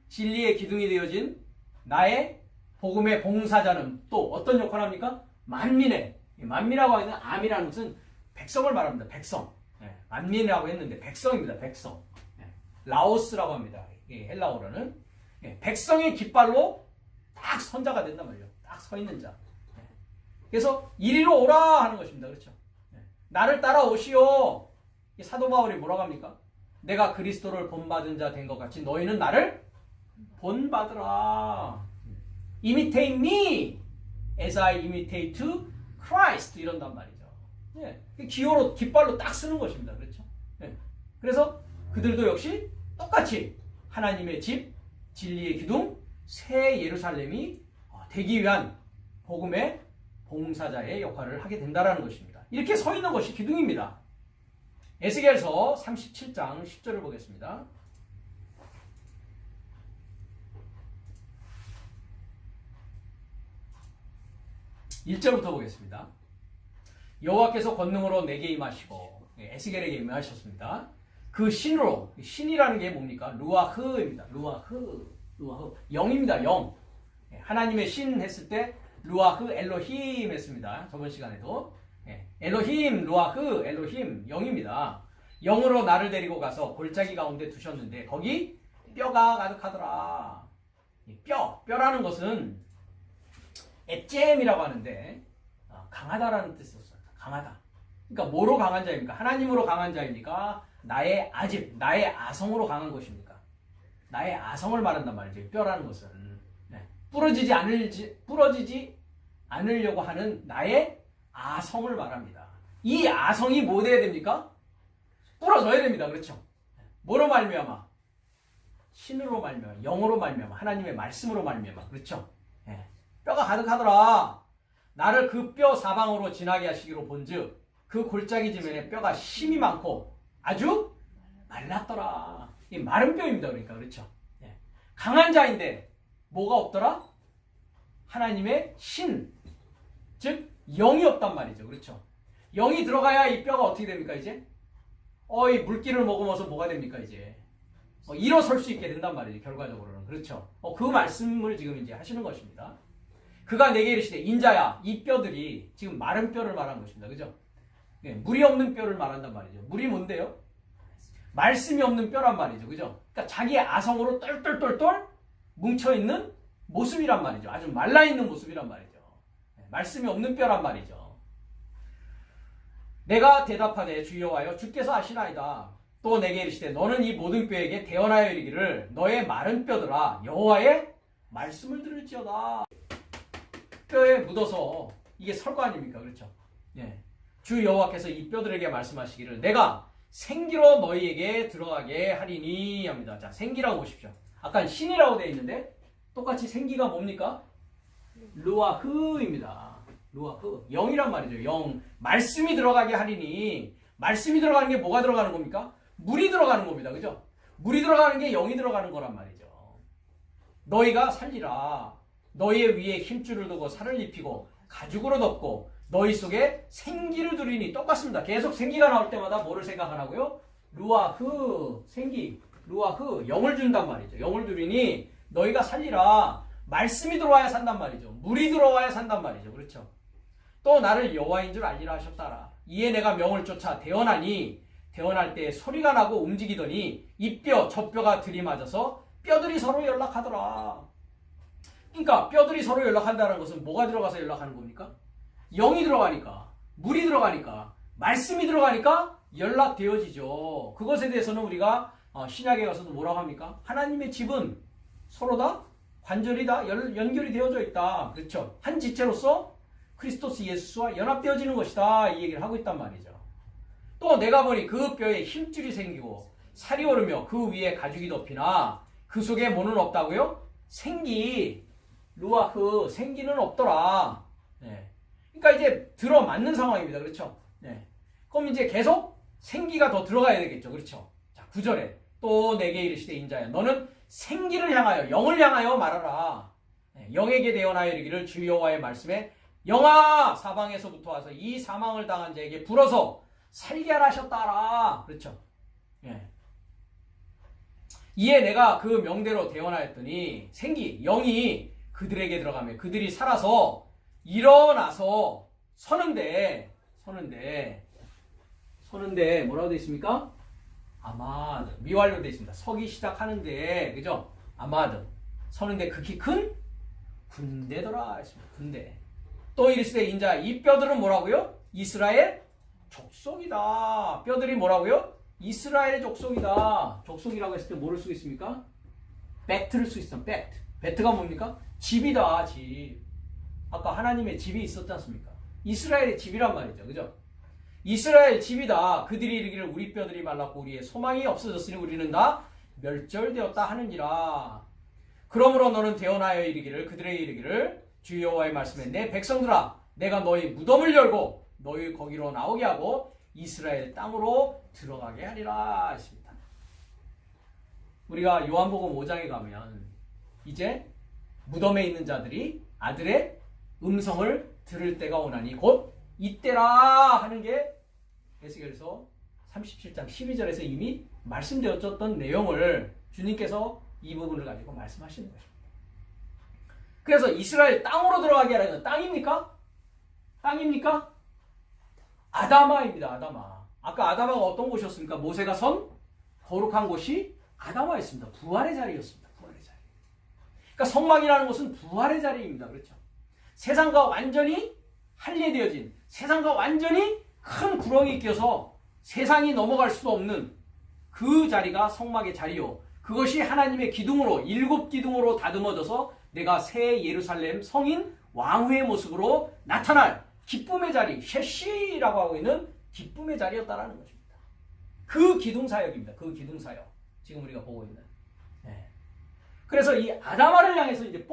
진리의 기둥이 되어진 나의 복음의 봉사자는 또 어떤 역할을 합니까? 만민이라고 하는 암이라는 것은 백성을 말합니다. 백성. 예, 만민이라고 했는데 백성입니다. 백성. 예, 라오스라고 합니다. 예, 헬라어로는. 예, 백성의 깃발로 딱 선자가 된단 말이에요. 딱 서 있는 자. 예, 그래서 이리로 오라 하는 것입니다. 그렇죠. 예, 나를 따라오시오. 사도 바울이 뭐라고 합니까? 내가 그리스도를 본받은 자 된 것 같이 너희는 나를 본받으라. Imitate me as I imitate Christ 이런단 말이죠. 예, 기호로 깃발로 딱 쓰는 것입니다. 그렇죠? 예, 그래서 그들도 역시 똑같이 하나님의 집, 진리의 기둥, 새 예루살렘이 되기 위한 복음의 봉사자의 역할을 하게 된다는 것입니다. 이렇게 서 있는 것이 기둥입니다. 에스겔서 37장 10절을 보겠습니다. 1절부터 보겠습니다. 여호와께서 권능으로 내게 임하시고 에스겔에게 임하셨습니다. 그 신으로, 신이라는 게 뭡니까? 루아흐입니다. 루아흐. 영입니다. 영. 하나님의 신 했을 때 루아흐 엘로힘 했습니다. 저번 시간에도. 엘로힘, 루아흐, 엘로힘, 영입니다. 영으로 나를 데리고 가서 골짜기 가운데 두셨는데 거기 뼈가 가득하더라. 뼈라는 것은 에잼이라고 하는데 강하다라는 뜻이었어요. 강하다. 그러니까 뭐로 강한 자입니까? 하나님으로 강한 자입니까? 나의 아집, 나의 아성으로 강한 것입니까? 나의 아성을 말한단 말이죠. 뼈라는 것은 부러지지 않으려고 하는 나의 아성을 말합니다. 이 아성이 뭐 돼야 됩니까? 부러져야 됩니다. 그렇죠? 뭐로 말미암아? 신으로 말미암아, 영으로 말미암아, 하나님의 말씀으로 말미암아. 그렇죠? 뼈가 가득하더라. 나를 그 뼈 사방으로 지나게 하시기로 본즉 그 골짜기 지면에 뼈가 힘이 많고 아주 말랐더라. 이 마른 뼈입니다. 그러니까 그렇죠. 강한 자인데 뭐가 없더라? 하나님의 신, 즉 영이 없단 말이죠. 그렇죠. 영이 들어가야 이 뼈가 어떻게 됩니까? 이제 이 물기를 머금어서 뭐가 됩니까? 이제 일어설 수 있게 된단 말이죠. 결과적으로는 그렇죠. 그 말씀을 지금 이제 하시는 것입니다. 그가 내게 이르시되 인자야 이 뼈들이 지금 마른 뼈를 말한 것입니다. 그죠? 물이 없는 뼈를 말한단 말이죠. 물이 뭔데요? 말씀이 없는 뼈란 말이죠. 그죠? 그러니까 자기의 아성으로 똘똘똘똘 뭉쳐있는 모습이란 말이죠. 아주 말라있는 모습이란 말이죠. 말씀이 없는 뼈란 말이죠. 내가 대답하되 주 여호와여 주께서 아시나이다. 또 내게 이르시되 너는 이 모든 뼈에게 대언하여 이르기를 너의 마른 뼈들아 여호와의 말씀을 들을지어다. 뼈에 묻어서 이게 설거 아닙니까? 그렇죠? 주 여호와께서 이 뼈들에게 말씀하시기를 내가 생기로 너희에게 들어가게 하리니 합니다. 자, 생기라고 보십시오. 아까 신이라고 되어 있는데 똑같이 생기가 뭡니까? 루아흐입니다. 루아흐. 영이란 말이죠. 영. 말씀이 들어가게 하리니 말씀이 들어가는 게 뭐가 들어가는 겁니까? 물이 들어가는 겁니다. 그죠? 물이 들어가는 게 영이 들어가는 거란 말이죠. 너희가 살리라. 너희의 위에 힘줄을 두고 살을 입히고 가죽으로 덮고 너희 속에 생기를 두리니 똑같습니다. 계속 생기가 나올 때마다 뭐를 생각하라고요? 루아흐, 생기, 루아흐, 영을 준단 말이죠. 영을 두리니 너희가 살리라. 말씀이 들어와야 산단 말이죠. 물이 들어와야 산단 말이죠. 그렇죠? 또 나를 여호와인 줄 알리라 하셨다라. 이에 내가 명을 쫓아 대언하니 대언할 때 소리가 나고 움직이더니 이 뼈, 저 뼈가 들이맞아서 뼈들이 서로 연락하더라. 그러니까 뼈들이 서로 연락한다는 것은 뭐가 들어가서 연락하는 겁니까? 영이 들어가니까, 물이 들어가니까, 말씀이 들어가니까 연락되어지죠. 그것에 대해서는 우리가 신약에 가서도 뭐라고 합니까? 하나님의 집은 서로 다 관절이 다 연결이 되어져 있다. 그렇죠? 한 지체로서 크리스토스 예수와 연합되어지는 것이다. 이 얘기를 하고 있단 말이죠. 또 내가 보니 그 뼈에 힘줄이 생기고 살이 오르며 그 위에 가죽이 덮이나 그 속에 뭐는 없다고요? 생기, 루아흐, 생기는 없더라. 그러니까 이제 들어맞는 상황입니다. 그렇죠? 그럼 이제 계속 생기가 더 들어가야 되겠죠. 그렇죠? 자, 9절에 또 내게 이르시되 인자야 너는 생기를 향하여, 영을 향하여 말하라. 영에게 대언하여 이르기를 주 여호와의 말씀에 영아 사방에서부터 와서 이 사망을 당한 자에게 불어서 살게 하라 하셨다라. 그렇죠. 예. 이에 내가 그 명대로 대언하였더니 생기, 영이 그들에게 들어가며 그들이 살아서 일어나서 서는데 뭐라고 되어 있습니까? 아마드, 미완료 되어 있습니다. 서기 시작하는데, 그죠? 아마드, 서는데 극히 큰 군대더라 했습니다. 군대. 또 이르시되 인자 이 뼈들은 뭐라고요? 이스라엘 족속이다. 뼈들이 뭐라고요? 이스라엘의 족속이다. 족속이라고 했을 때 뭐를 쓰고 있습니까? 팩트를 쓰고 있어. 팩트. 팩트가 뭡니까? 집이다. 집. 아까 하나님의 집이 있었지 않습니까? 이스라엘의 집이란 말이죠. 그죠? 이스라엘 집이다. 그들이 이르기를 우리 뼈들이 말랐고 우리의 소망이 없어졌으니 우리는 다 멸절되었다 하느니라. 그러므로 너는 대언하여 이르기를 그들에게 이르기를 주 여호와의 말씀에 내 백성들아 내가 너희 무덤을 열고 너희 거기로 나오게 하고 이스라엘 땅으로 들어가게 하리라 했습니다. 우리가 요한복음 5장에 가면 이제 무덤에 있는 자들이 아들의 음성을 들을 때가 오나니 곧 이때라 하는 게 에스겔서 37장 12절에서 이미 말씀되었던 내용을 주님께서 이 부분을 가지고 말씀하시는 것입니다. 그래서 이스라엘 땅으로 들어가게 하라는 땅입니까? 땅입니까? 아다마입니다. 아다마. 아까 아다마가 어떤 곳이었습니까? 모세가 선 거룩한 곳이 아다마였습니다. 부활의 자리였습니다. 부활의 자리. 그러니까 성막이라는 것은 부활의 자리입니다. 그렇죠? 세상과 완전히 할례되어진, 세상과 완전히 큰 구렁이 껴서 세상이 넘어갈 수도 없는 그 자리가 성막의 자리요. 그것이 하나님의 기둥으로, 7기둥으로 다듬어져서 내가 새 예루살렘 성인 왕후의 모습으로 나타날 기쁨의 자리, 셰시라고 하고 있는 기쁨의 자리였다라는 것입니다. 그 기둥사역입니다. 그 기둥사역. 지금 우리가 보고 있는. 네. 그래서 이 아다마를 향해서 이제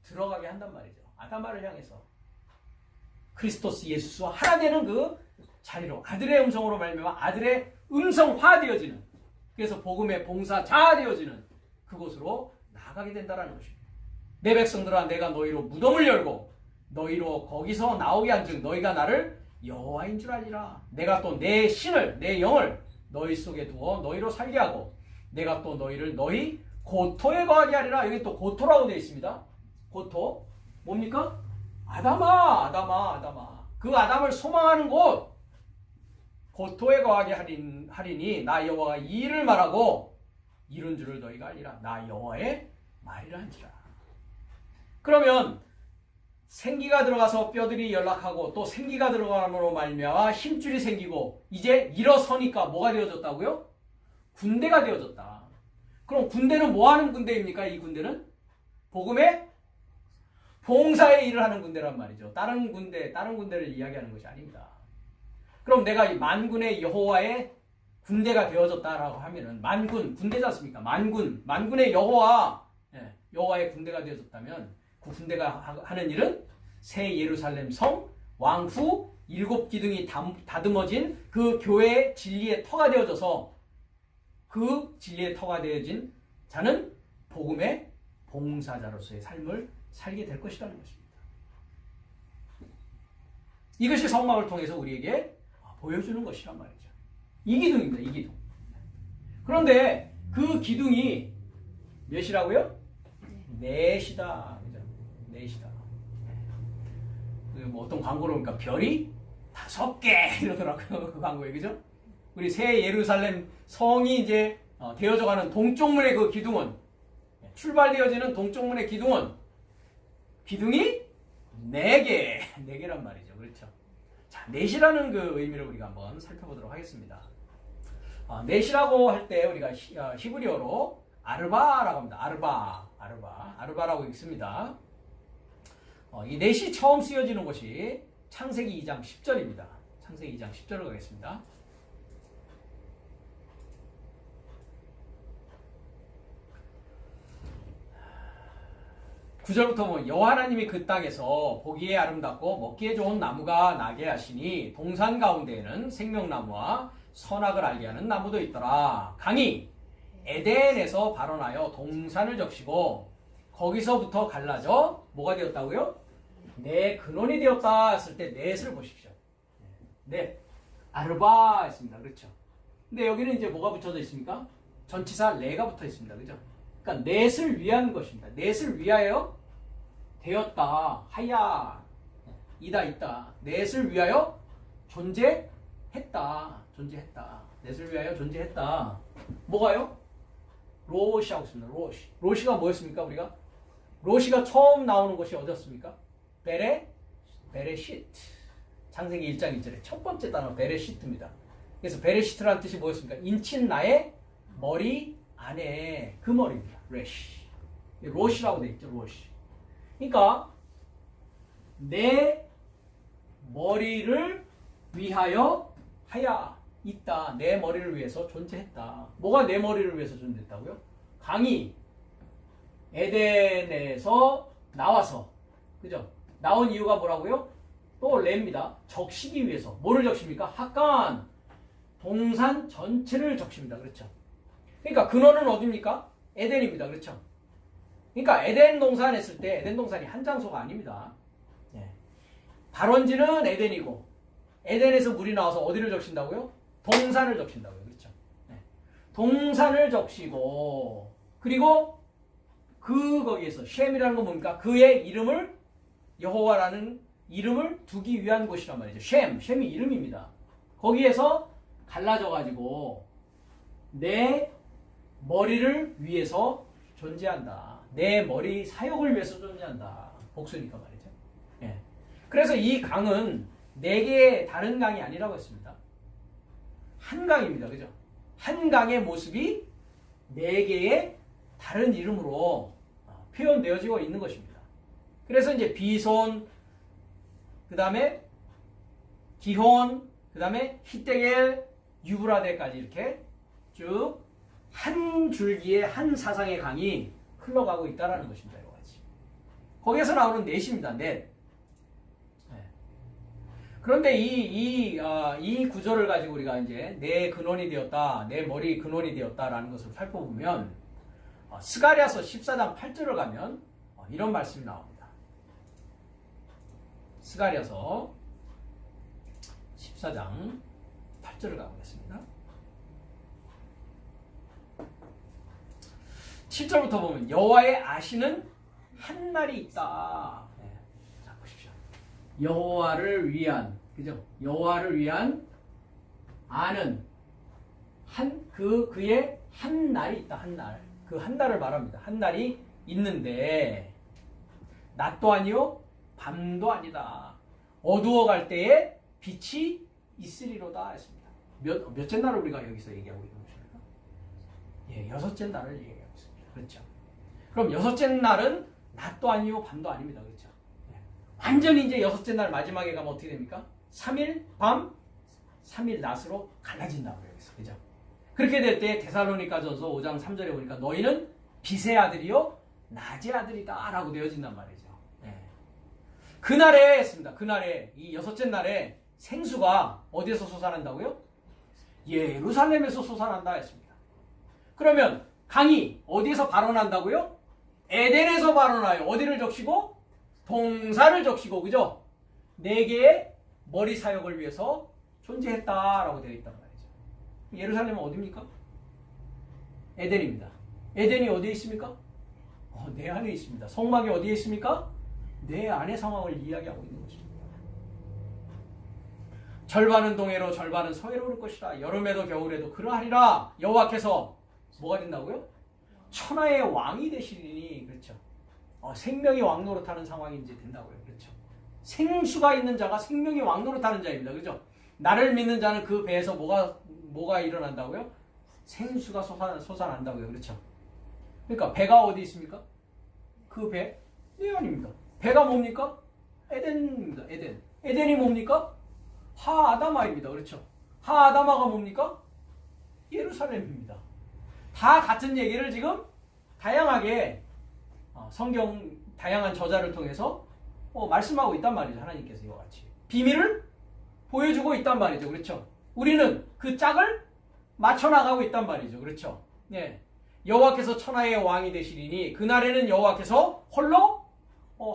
들어가게 한단 말이죠. 아다마를 향해서. 크리스토스 예수와 하나 되는 그 자리로 아들의 음성으로 말미암아 아들의 음성화되어지는, 그래서 복음의 봉사자되어지는 그곳으로 나아가게 된다는 것입니다. 내 백성들아 내가 너희로 무덤을 열고 너희로 거기서 나오게 한즉 너희가 나를 여호와인 줄 알리라. 내가 또 내 신을 내 영을 너희 속에 두어 너희로 살게 하고 내가 또 너희를 너희 고토에 거하게 하리라. 여기 또 고토라고 되어 있습니다. 고토 뭡니까? 아다마. 그 아담을 소망하는 곳 고토에 거하게 하리니 나 여호와가 이 일을 말하고 이룬 줄을 너희가 알리라. 나 여호와의 말이라 한지라. 그러면 생기가 들어가서 뼈들이 연락하고 또 생기가 들어감으로 말미암아 힘줄이 생기고 이제 일어서니까 뭐가 되어졌다고요? 군대가 되어졌다. 그럼 군대는 뭐 하는 군대입니까? 이 군대는 복음의 봉사의 일을 하는 군대란 말이죠. 다른 군대를 이야기하는 것이 아닙니다. 그럼 내가 이 만군의 여호와의 군대가 되어졌다라고 하면은 만군, 군대지 않습니까? 만군의 여호와의 군대가 되어졌다면 그 군대가 하는 일은 새 예루살렘 성 왕후 7기둥이 다듬어진 그 교회의 진리의 터가 되어져서 그 진리의 터가 되어진 자는 복음의 봉사자로서의 삶을 살게 될 것이라는 것입니다. 이것이 성막을 통해서 우리에게 보여주는 것이란 말이죠. 이 기둥입니다. 이 기둥. 그런데 그 기둥이 몇이라고요? 넷이다. 그죠? 넷이다. 뭐 어떤 광고로 보니까 별이 5개 이러더라고요. 그 광고에. 그죠? 우리 새 예루살렘 성이 이제 되어져가는 동쪽문의 그 기둥은, 출발되어지는 동쪽문의 기둥이 4개. 4개란 말이죠. 그렇죠? 자, 넷이라는 그 의미를 우리가 한번 살펴보도록 하겠습니다. 넷이라고 할 때 우리가 히브리어로 아르바라고 합니다. 아르바라고 읽습니다. 이 넷이 처음 쓰여지는 것이 창세기 2장 10절입니다. 창세기 2장 10절을 가겠습니다. 구절부터 보면 여호와 하나님이 그 땅에서 보기에 아름답고 먹기에 좋은 나무가 나게 하시니 동산 가운데에는 생명나무와 선악을 알게 하는 나무도 있더라. 강이 에덴에서 발원하여 동산을 적시고 거기서부터 갈라져 뭐가 되었다고요? 내 근원이 되었다 했을 때 넷을 보십시오. 넷. 아르바 했습니다. 그렇죠? 근데 여기는 이제 뭐가 붙여져 있습니까? 전치사 레가 붙어 있습니다. 그죠? 그러니까 넷을 위한 것입니다. 넷을 위하여 되었다. 하야. 이다 있다. 넷을 위하여 존재했다. 존재했다. 넷을 위하여 존재했다. 뭐가요? 로시하고 있습니다. 로시. 로시가 뭐였습니까? 우리가? 로시가 처음 나오는 것이 어디였습니까? 베레시트. 창세기 1장 1절에 첫 번째 단어 베레시트입니다. 그래서 베레시트라는 뜻이 뭐였습니까? 인친 나의 머리 안에 그 머리입니다. 레시. 로시라고 되어 있죠. 로시. 그러니까 내 머리를 위하여 하야 있다. 내 머리를 위해서 존재했다. 뭐가 내 머리를 위해서 존재했다고요? 강이 에덴에서 나와서 그죠? 나온 이유가 뭐라고요? 또 레입니다. 적시기 위해서. 뭐를 적십니까? 학간 동산 전체를 적십니다. 그렇죠? 그러니까 근원은 어디입니까? 에덴입니다. 그렇죠? 그러니까 에덴 동산 했을 때 에덴 동산이 한 장소가 아닙니다. 예. 발원지는 에덴이고 에덴에서 물이 나와서 어디를 적신다고요? 동산을 적신다고요. 그렇죠? 예. 동산을 적시고 그리고 거기에서 쉔이라는 건 뭡니까? 그의 이름을 여호와라는 이름을 두기 위한 곳이란 말이죠. 쉔이 이름입니다. 거기에서 갈라져 가지고 내 머리를 위해서 존재한다. 내 머리 사역을 위해서 존재한다. 복수니까 말이죠. 예. 그래서 이 강은 4개의 다른 강이 아니라고 했습니다. 한 강입니다. 그죠? 한 강의 모습이 4개의 다른 이름으로 표현되어지고 있는 것입니다. 그래서 이제 비손, 그 다음에 기혼, 그 다음에 히데겔, 유브라데까지 이렇게 쭉 한 줄기의 한 사상의 강이 흘러가고 있다는 것입니다. 이와 같이. 거기에서 나오는 넷입니다. 넷. 네. 그런데 이 구조를 가지고 우리가 이제 내 근원이 되었다, 내 머리 근원이 되었다라는 것을 살펴보면 스가랴서 14장 8절을 가면 이런 말씀이 나옵니다. 스가랴서 14장 8절을 가보겠습니다. 7절부터 보면 여호와의 아시는 한 날이 있다. 네. 자 보십시오. 여호와를 위한, 그죠? 여호와를 위한 아는 그의 한 날이 있다. 한 날. 그 한 날을 말합니다. 한 날이 있는데 낮도 아니요 밤도 아니다. 어두워갈 때에 빛이 있으리로다 했습니다. 몇째 날을 우리가 여기서 얘기하고 있는 것입니까? 예, 6째 날을 얘기하고 있습니다. 그렇죠? 그럼 6째 날은 낮도 아니요 밤도 아닙니다. 그렇죠? 예. 완전히 이제 6째 날 마지막에 가면 어떻게 됩니까? 3일 밤, 3일 낮으로 갈라진다고요. 여기서. 그죠? 그렇게 될 때 데살로니가전서 5장 3절에 보니까 너희는 빛의 아들이요 낮의 아들이다 라고 되어진단 말이죠. 예. 그날에 했습니다. 그날에 이 6째 날에 생수가 어디에서 솟아난다고요? 예루살렘에서 솟아난다 했습니다. 그러면 강이 어디에서 발원한다고요? 에덴에서 발원하여 어디를 적시고? 동산을 적시고, 그죠? 4개의 머리 사역을 위해서 존재했다라고 되어 있단 말이죠. 예루살렘은 어디입니까? 에덴입니다. 에덴이 어디에 있습니까? 내 안에 있습니다. 성막이 어디에 있습니까? 내 안의 상황을 이야기하고 있는 것입니다. 절반은 동해로 절반은 서해로 오를 것이라. 여름에도 겨울에도 그러하리라. 여호와께서 뭐가 된다고요? 천하의 왕이 되시리니. 그렇죠? 생명이 왕노릇하는 상황이 이제 된다고요. 그렇죠? 생수가 있는 자가 생명이 왕노릇하는 자입니다. 그렇죠? 나를 믿는 자는 그 배에서 뭐가 일어난다고요? 생수가 솟아난다고요. 그렇죠? 그러니까 배가 어디 있습니까? 그 배? 내 안입니다. 배가 뭡니까? 에덴입니다. 에덴. 에덴이 뭡니까? 하아다마입니다. 그렇죠? 하아다마가 뭡니까? 예루살렘입니다. 다 같은 얘기를 지금 다양하게 성경 다양한 저자를 통해서 말씀하고 있단 말이죠. 하나님께서 이와 같이 비밀을 보여주고 있단 말이죠. 그렇죠? 우리는 그 짝을 맞춰나가고 있단 말이죠. 그렇죠? 예. 여호와께서 천하의 왕이 되시리니 그날에는 여호와께서 홀로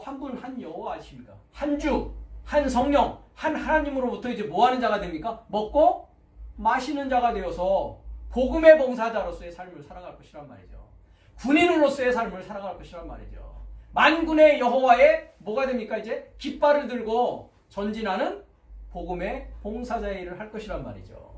한 분 한 여호와 아십니까? 한 주, 한 성령, 한 하나님으로부터 이제 뭐 하는 자가 됩니까? 먹고 마시는 자가 되어서 복음의 봉사자로서의 삶을 살아갈 것이란 말이죠. 군인으로서의 삶을 살아갈 것이란 말이죠. 만군의 여호와의 뭐가 됩니까? 이제 깃발을 들고 전진하는 복음의 봉사자의 일을 할 것이란 말이죠.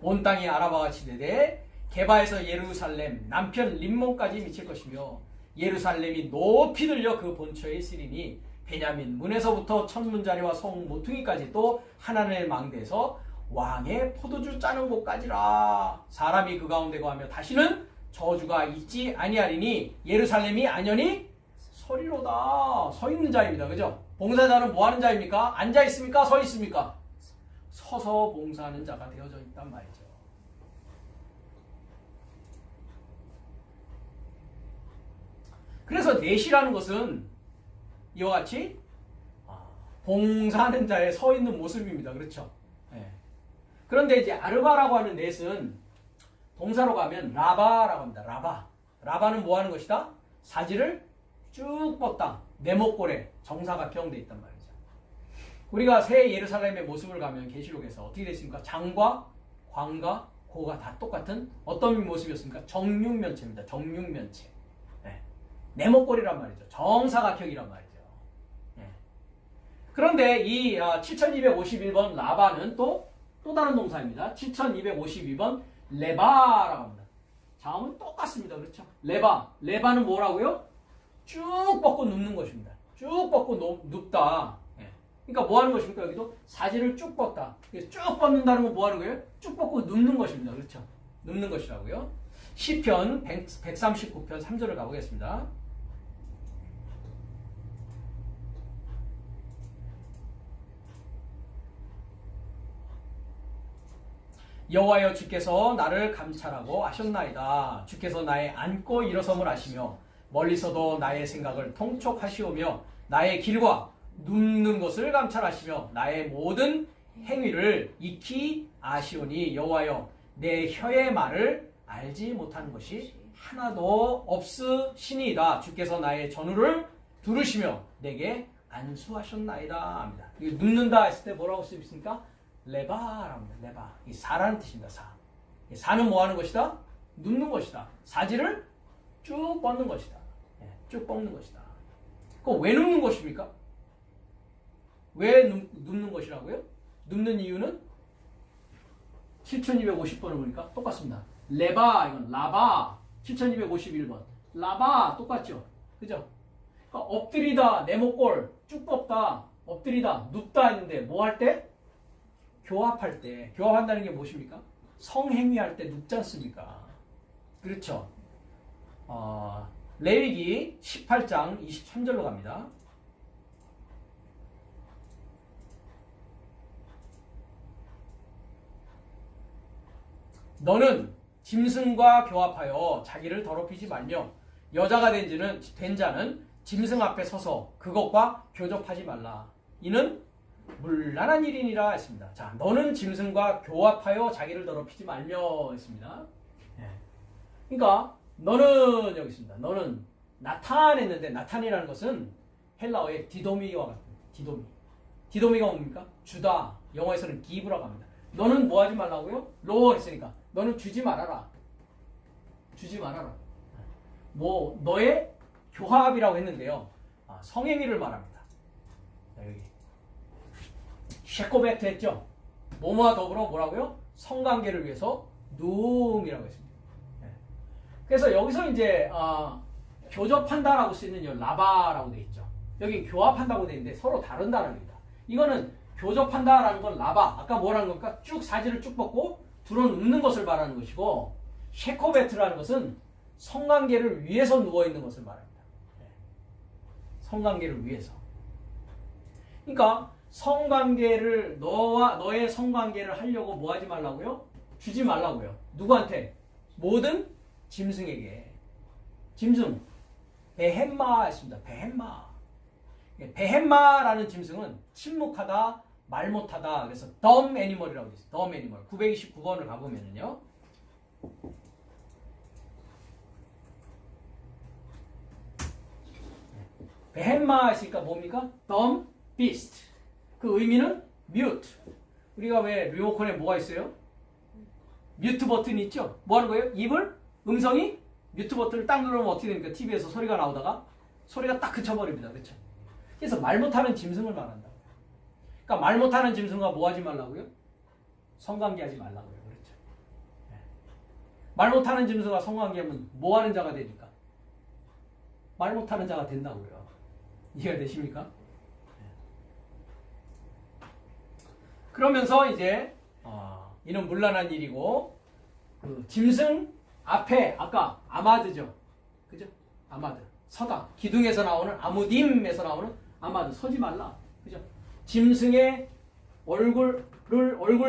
온 땅이 아라바와 같이 되되 게바에서 예루살렘 남편 림몬까지 미칠 것이며 예루살렘이 높이 들려 그 본처에 있으리니 베냐민 문에서부터 천문자리와 성 모퉁이까지 또 하나님의 망대에서 왕의 포도주 짜는 곳까지라. 사람이 그 가운데 거하며 다시는 저주가 있지 아니하리니 예루살렘이 안연히 서리로다. 서 있는 자입니다. 그죠? 봉사자는 뭐 하는 자입니까? 앉아 있습니까? 서 있습니까? 서서 봉사하는 자가 되어져 있단 말이죠. 그래서 넷이라는 것은 이와 같이 봉사하는 자의 서 있는 모습입니다. 그렇죠? 네. 그런데 이제 아르바라고 하는 넷은 동사로 가면 라바라고 합니다. 라바는 뭐 하는 것이다? 사지를 쭉 뻗다. 네모꼴에 정사각형 돼 있단 말이죠. 우리가 새 예루살렘의 모습을 가면 계시록에서 어떻게 됐습니까? 장과 광과 고가 다 똑같은 어떤 모습이었습니까? 정육면체입니다. 정육면체. 네. 네모꼴이란 말이죠. 정사각형이란 말이죠. 네. 그런데 이 7251번 라바는 또 다른 동사입니다. 7252번 레바라고 합니다. 자음은 똑같습니다. 그렇죠? 레바는 뭐라고요? 쭉 뻗고 눕는 것입니다. 쭉 뻗고 눕다. 예. 그러니까 뭐 하는 것입니까? 여기도 사지를 쭉 뻗다. 쭉 뻗는다는 건 뭐 하는 거예요? 쭉 뻗고 눕는 것입니다. 그렇죠? 눕는 것이라고요. 시편 139편 3절을 가보겠습니다. 여호와여 주께서 나를 감찰하고 아셨나이다. 주께서 나의 앉고 일어섬을 아시며 멀리서도 나의 생각을 통촉하시오며 나의 길과 눕는 것을 감찰하시며 나의 모든 행위를 익히 아시오니 여호와여 내 혀의 말을 알지 못하는 것이 하나도 없으시니이다. 주께서 나의 전우를 두르시며 내게 안수하셨나이다 합니다. 이거 눕는다 했을 때 뭐라고 쓰입니까? 레바랍니다. 레바. 이 사라는 뜻입니다. 사. 이 사는 뭐 하는 것이다? 눕는 것이다. 사지를 쭉 뻗는 것이다. 쭉 뻗는 것이다. 그럼 왜 눕는 것입니까? 왜 눕는 것이라고요? 눕는 이유는 7250번을 보니까 똑같습니다. 레바, 이건 라바. 7251번. 라바, 똑같죠? 그죠? 그러니까 엎드리다, 네모꼴, 쭉 뻗다, 엎드리다, 눕다 했는데 뭐 할 때? 교합할 때. 교합한다는 게 무엇입니까? 성행위할 때 눕지 않습니까? 그렇죠? 레위기 18장 23절로 갑니다. 너는 짐승과 교합하여 자기를 더럽히지 말며 여자가 된 자는 짐승 앞에 서서 그것과 교접하지 말라. 이는 물란한 일이니라 했습니다. 자, 너는 짐승과 교합하여 자기를 더럽히지 말며 했습니다. 그러니까 너는 여기 있습니다. 너는 나타냈는데 나탄이라는 것은 헬라어의 디도미와 같은 디도미가 뭡니까? 주다. 영어에서는 기브라고 합니다. 너는 뭐 하지 말라고요? 로 했으니까 너는 주지 말아라. 뭐 너의 교합이라고 했는데요. 성행위를 말합니다. 자, 여기 셰코베트 했죠. 뭐뭐와 더불어 뭐라고요? 성관계를 위해서 누움이라고 했습니다. 그래서 여기서 이제 교접한다라고 쓰이는 이 라바라고 되어 있죠. 여기 교합한다고 되어 있는데 서로 다른 단어입니다. 이거는 교접한다라는 건 라바. 아까 뭐라는 겁니까? 쭉 사지를 쭉 뻗고 들어눕는 것을 말하는 것이고 셰코베트라는 것은 성관계를 위해서 누워있는 것을 말합니다. 성관계를 위해서. 그러니까 성관계를 너의 성관계를 하려고 뭐 하지 말라고요? 주지 말라고요. 누구한테? 모든 짐승에게. 짐승 베헤마 했습니다. 베헤마라는 짐승은 침묵하다, 말 못하다. 그래서 dumb animal이라고 되어 있어요. dumb animal. 929번을 가보면은요. 베헤마 했으니까 뭡니까? dumb beast. 그 의미는 mute. 우리가 왜 리모컨에 뭐가 있어요? 뮤트 버튼이 있죠? 뭐 하는 거예요? 입을, 음성이 뮤트 버튼을 딱 누르면 어떻게 됩니까? TV에서 소리가 나오다가 소리가 딱 그쳐버립니다. 그렇죠? 그래서 말 못하는 짐승을 말한다. 그러니까 말 못하는 짐승과 뭐 하지 말라고요? 성관계하지 말라고요. 그렇죠? 네. 말 못하는 짐승과 성관계하면 뭐 하는 자가 되니까? 말 못하는 자가 된다고요. 이해가 되십니까? 네. 그러면서 이제 이는 문란한 일이고 그 짐승 앞에 아까 아마드죠. 그죠? 아마드. 서다. 기둥에서 나오는 아무딤에서 나오는 아마드. 서지 말라. 그죠? 짐승의 얼굴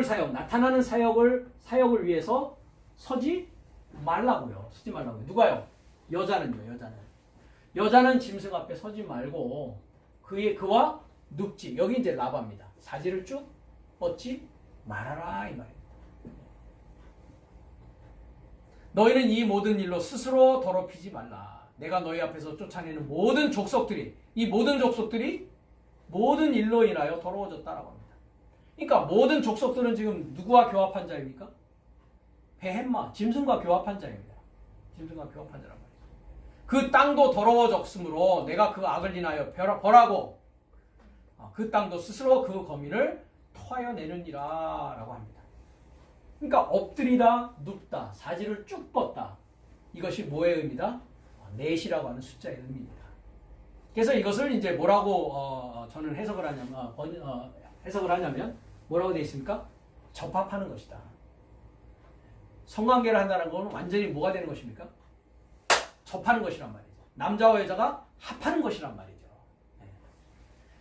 사역, 나타나는 사역을 위해서 서지 말라고요. 서지 말라고요. 누가요? 여자는요. 여자는 짐승 앞에 서지 말고 그와 눕지. 여기 이제 라바입니다. 사지를 쭉 뻗지 말아라 이 말이에요. 너희는 이 모든 일로 스스로 더럽히지 말라. 내가 너희 앞에서 쫓아내는 모든 족속들이 이 모든 족속들이 모든 일로 인하여 더러워졌다라고 합니다. 그러니까 모든 족속들은 지금 누구와 교합한 자입니까? 베헤마, 짐승과 교합한 자입니다. 짐승과 교합한 자란 말이죠. 그 땅도 더러워졌으므로 내가 그 악을 인하여 벌하고 그 땅도 스스로 그 거민을 토하여 내느니라 라고 합니다. 그러니까 엎드리다, 눕다, 사지를 쭉 뻗다. 이것이 뭐의 의미다? 넷이라고 하는 숫자의 의미입니다. 그래서 이것을 이제 뭐라고 저는 해석을 하냐면 뭐라고 되어 있습니까? 접합하는 것이다. 성관계를 한다는 것은 완전히 뭐가 되는 것입니까? 접하는 것이란 말이죠. 남자와 여자가 합하는 것이란 말이죠.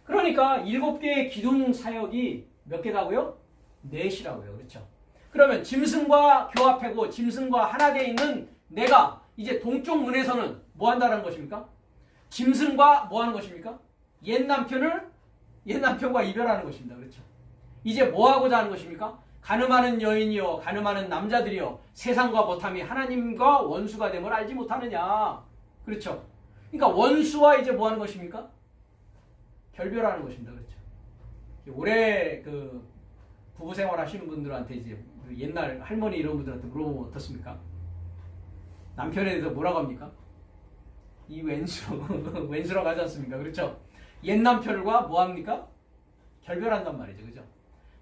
그러니까 7개의 기둥 사역이 몇 개라고요? 넷이라고요. 그렇죠? 그러면 짐승과 교합하고 짐승과 하나 되어 있는 내가 이제 동쪽 문에서는 뭐 한다는 것입니까? 짐승과 뭐 하는 것입니까? 옛 남편과 이별하는 것입니다. 그렇죠? 이제 뭐 하고자 하는 것입니까? 가늠하는 여인이요 가늠하는 남자들이요 세상과 못함이 하나님과 원수가 됨을 알지 못하느냐. 그렇죠? 그러니까 원수와 이제 뭐 하는 것입니까? 결별하는 것입니다. 그렇죠? 올해 그 부부 생활 하시는 분들한테 이제 옛날 할머니 이런 분들한테 물어보면 어떻습니까? 남편에 대해서 뭐라고 합니까? 이 왼수라고 하지 않습니까? 그렇죠? 옛 남편과 뭐 합니까? 결별한단 말이죠. 그죠?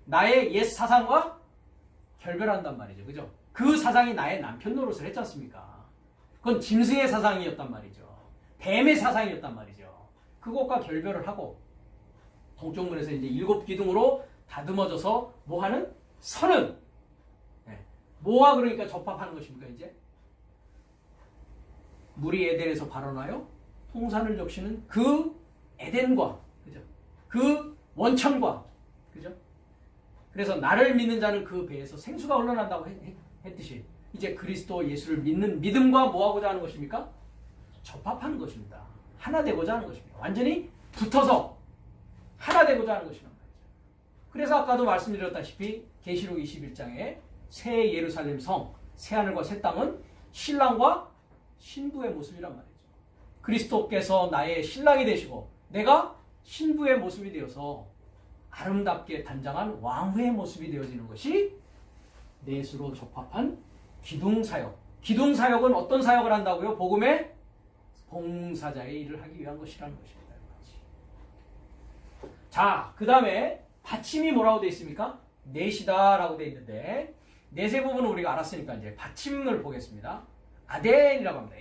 나의 옛 사상과 결별한단 말이죠. 그죠? 그 사상이 나의 남편 노릇을 했지 않습니까? 그건 짐승의 사상이었단 말이죠. 뱀의 사상이었단 말이죠. 그것과 결별을 하고 동쪽문에서 이제 7기둥으로 다듬어져서 뭐 하는? 서는. 네. 뭐와 그러니까 접합하는 것입니까? 이제 물이 에덴에서 발원하여 통산을 적시는 그 에덴과 그죠? 그 원천과 그죠? 그래서 나를 믿는 자는 그 배에서 생수가 흘러난다고 했듯이 이제 그리스도 예수를 믿는 믿음과 뭐 하고자 하는 것입니까? 접합하는 것입니다. 하나 되고자 하는 것입니다. 완전히 붙어서 하나 되고자 하는 것이란 말이죠. 그래서 아까도 말씀드렸다시피 계시록 21장에 새 예루살렘 성, 새 하늘과 새 땅은 신랑과 신부의 모습이란 말이죠. 그리스도께서 나의 신랑이 되시고 내가 신부의 모습이 되어서 아름답게 단장한 왕후의 모습이 되어지는 것이 넷으로 접합한 기둥사역. 기둥사역은 어떤 사역을 한다고요? 복음의 봉사자의 일을 하기 위한 것이라는 것입니다. 자, 그 다음에 받침이 뭐라고 되어 있습니까? 넷이다 라고 되어 있는데 넷의 부분은 우리가 알았으니까 이제 받침을 보겠습니다. 아덴이라고 합니다.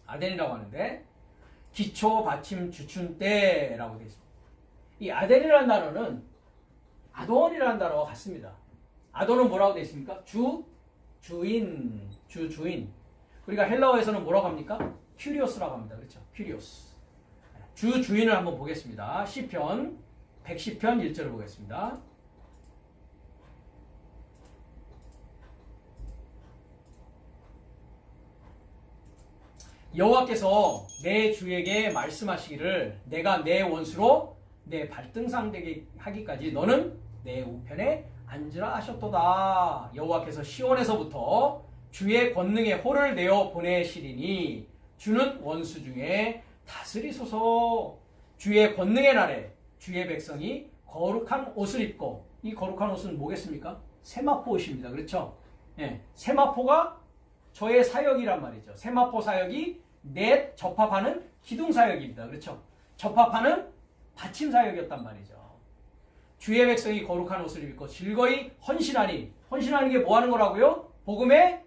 아덴이라고 하는데 기초 받침 주춘대라고 되어 있습니다. 이 아덴이라는 단어는 아돈이라는 단어와 같습니다. 아돈은 뭐라고 되어 있습니까? 주주인. 우리가 헬라어에서는 뭐라고 합니까? 큐리오스라고 합니다. 그렇죠? 큐리오스. 주주인을 한번 보겠습니다. 시편 110편 1절을 보겠습니다. 여호와께서 내 주에게 말씀하시기를 내가 내 원수로 내 발등상 되게 하기까지 너는 내 우편에 앉으라 하셨도다. 여호와께서 시온에서부터 주의 권능의 호를 내어 보내시리니 주는 원수 중에 다스리소서. 주의 권능의 날에 주의 백성이 거룩한 옷을 입고, 이 거룩한 옷은 뭐겠습니까? 세마포 옷입니다. 그렇죠? 예, 세마포가 저의 사역이란 말이죠. 세마포 사역이 넷 접합하는 기둥 사역입니다. 그렇죠? 접합하는 받침 사역이었단 말이죠. 주의 백성이 거룩한 옷을 입고 즐거이 헌신하니, 헌신하는 게 뭐 하는 거라고요? 복음의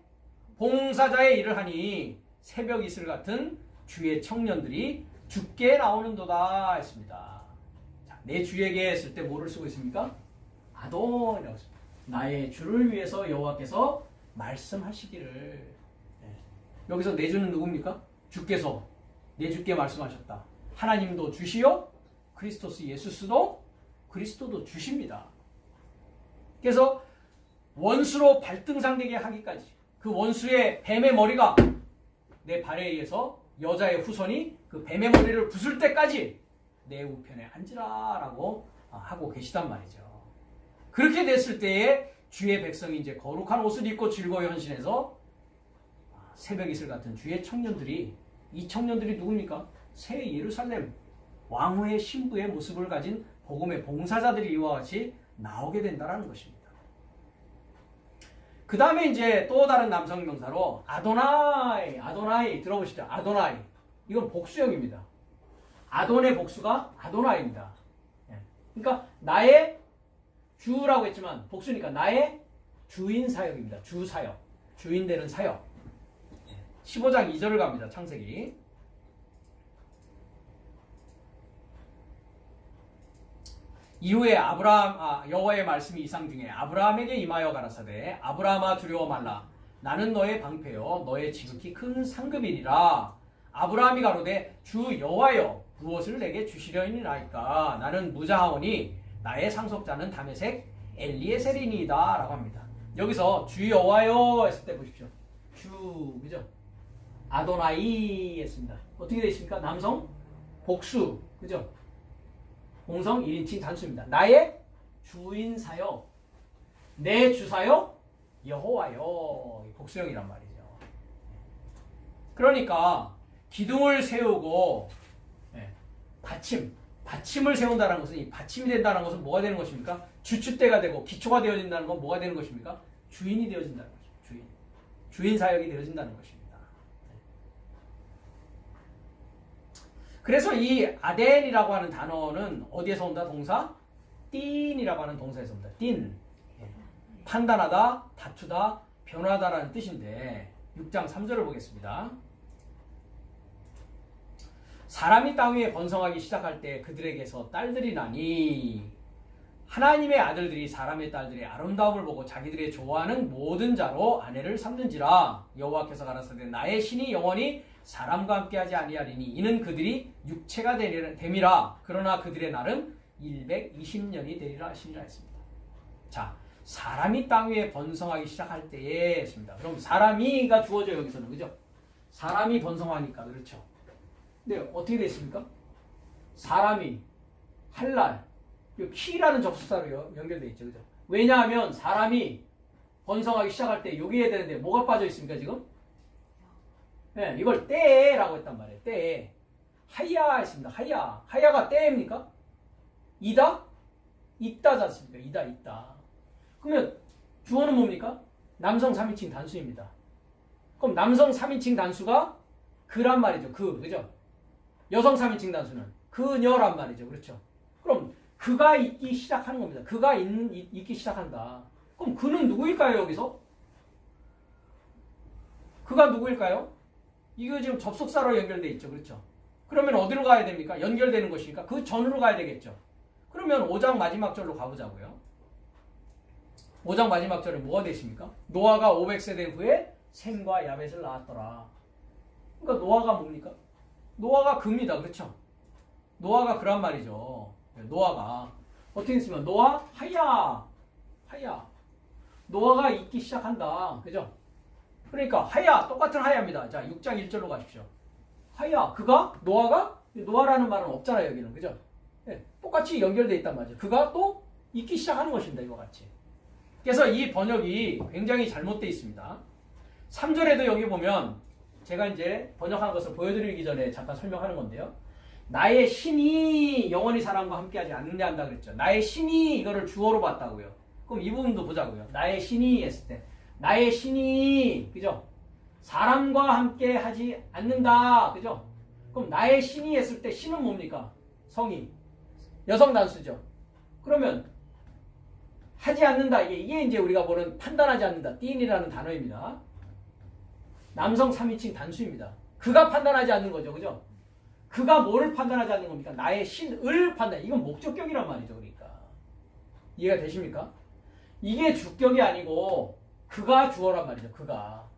봉사자의 일을 하니 새벽 이슬 같은 주의 청년들이 주께 나오는도다 했습니다. 자, 내 주에게 했을 때 뭐를 쓰고 있습니까? 아돈이라고 했습니다. 나의 주를 위해서 여호와께서 말씀하시기를. 여기서 내 주는 누굽니까? 주께서 내 주께 말씀하셨다. 하나님도 주시요, 그리스도스 예수스도 그리스도도 주십니다. 그래서 원수로 발등상되게 하기까지, 그 원수의 뱀의 머리가 내 발에 의해서 여자의 후손이 그 뱀의 머리를 부술 때까지 내 우편에 앉으라 라고 하고 계시단 말이죠. 그렇게 됐을 때에 주의 백성이 이제 거룩한 옷을 입고 즐거이 헌신해서 새벽 이슬 같은 주의 청년들이, 이 청년들이 누굽니까? 새 예루살렘 왕후의 신부의 모습을 가진 복음의 봉사자들이 이와 같이 나오게 된다는 것입니다. 그 다음에 이제 또 다른 남성 명사로 아도나이, 아도나이 들어보시죠. 아도나이. 이건 복수형입니다. 아돈의 복수가 아도나이입니다. 그러니까 나의 주라고 했지만 복수니까 나의 주인 사역입니다. 주 사역. 주인 되는 사역. 15장 2절을 갑니다. 창세기. 이후에 여호와의 말씀이 이상 중에 아브라함에게 임하여 가라사대 아브라함아 두려워 말라. 나는 너의 방패요 너의 지극히 큰 상급이니라. 아브라함이 가로되 주 여호와여 무엇을 내게 주시려니나이까. 나는 무자하오니 나의 상속자는 다메섹 엘리에셀이니이다 라고 합니다. 여기서 주 여호와여 했을 때 보십시오. 주, 그죠? 아도나이 했습니다. 어떻게 되어 있습니까? 남성 복수, 그죠? 공성 1인칭 단수입니다. 나의 주인사요, 내 주사요 여호와요. 복수형이란 말이죠. 그러니까 기둥을 세우고 받침을 세운다는 것은, 이 받침이 된다는 것은 뭐가 되는 것입니까? 주춧대가 되고 기초가 되어진다는 건 뭐가 되는 것입니까? 주인이 되어진다는 것입니다. 주인 사역이 되어진다는 것입니다. 그래서 이 아덴이라고 하는 단어는 어디에서 온다? 동사? 띈이라고 하는 동사에서 온다. 띈. 판단하다, 다투다, 변화하다라는 뜻인데 6장 3절을 보겠습니다. 사람이 땅 위에 번성하기 시작할 때 그들에게서 딸들이 나니 하나님의 아들들이 사람의 딸들의 아름다움을 보고 자기들의 좋아하는 모든 자로 아내를 삼는지라. 여호와께서 가라사대 나의 신이 영원히 사람과 함께하지 아니하리니 이는 그들이 육체가 됨이라. 그러나 그들의 날은 120년이 되리라 하시니라 했습니다. 자, 사람이 땅 위에 번성하기 시작할 때에 했습니다. 그럼 사람이가 주어져 여기서는, 그죠? 사람이 번성하니까, 그렇죠? 근데 어떻게 됐습니까? 사람이 할랄, 키라는 접속사로 연결되어 있죠, 그죠? 왜냐하면 사람이 번성하기 시작할 때 여기에 되는데 뭐가 빠져 있습니까 지금? 네, 이걸 때라고 했단 말이에요. 때. 하야 했습니다. 하야. 하야가 때입니까? 이다? 있다지 않습니까? 있다. 그러면 주어는 뭡니까? 남성 3인칭 단수입니다. 그럼 남성 3인칭 단수가 그란 말이죠. 그죠? 여성 3인칭 단수는 그녀란 말이죠. 그렇죠? 그럼 그가 있기 시작하는 겁니다. 그가 있기 시작한다. 그럼 그는 누구일까요, 여기서? 그가 누구일까요? 이거 지금 접속사로 연결되어 있죠. 그렇죠? 그러면 어디로 가야 됩니까? 연결되는 것이니까 그 전으로 가야 되겠죠. 그러면 5장 마지막 절로 가보자고요. 5장 마지막 절에 뭐가 되어 있습니까? 노아가 500세 된 후에 셈과 야벳을 낳았더라. 그러니까 노아가 뭡니까? 노아가 그입니다. 그렇죠? 노아가 그란 말이죠. 노아가 어떻게 했으면 노아 하야. 노아가 있기 시작한다. 그죠? 그러니까 하야, 똑같은 하야입니다. 자, 6장 1절로 가십시오. 하야, 그가? 노아가? 노아라는 말은 없잖아요, 여기는. 그죠? 네, 똑같이 연결되어 있단 말이죠. 그가 또 있기 시작하는 것입니다, 이와 같이. 그래서 이 번역이 굉장히 잘못되어 있습니다. 3절에도 여기 보면 제가 이제 번역한 것을 보여드리기 전에 잠깐 설명하는 건데요. 나의 신이 영원히 사람과 함께하지 않느냐 한다 그랬죠. 나의 신이 이거를 주어로 봤다고요. 그럼 이 부분도 보자고요. 나의 신이 했을 때 나의 신이 그죠? 사람과 함께하지 않는다 그죠? 그럼 나의 신이 했을 때 신은 뭡니까? 성이 여성 단수죠. 그러면 하지 않는다 이게 이제 우리가 보는 판단하지 않는다 띠인이라는 단어입니다. 남성 3인칭 단수입니다. 그가 판단하지 않는 거죠. 그죠? 그가 뭐를 판단하지 않는 겁니까? 나의 신을 판단. 이건 목적격이란 말이죠. 그러니까. 이해가 되십니까? 이게 주격이 아니고 그가 주어란 말이죠. 그가.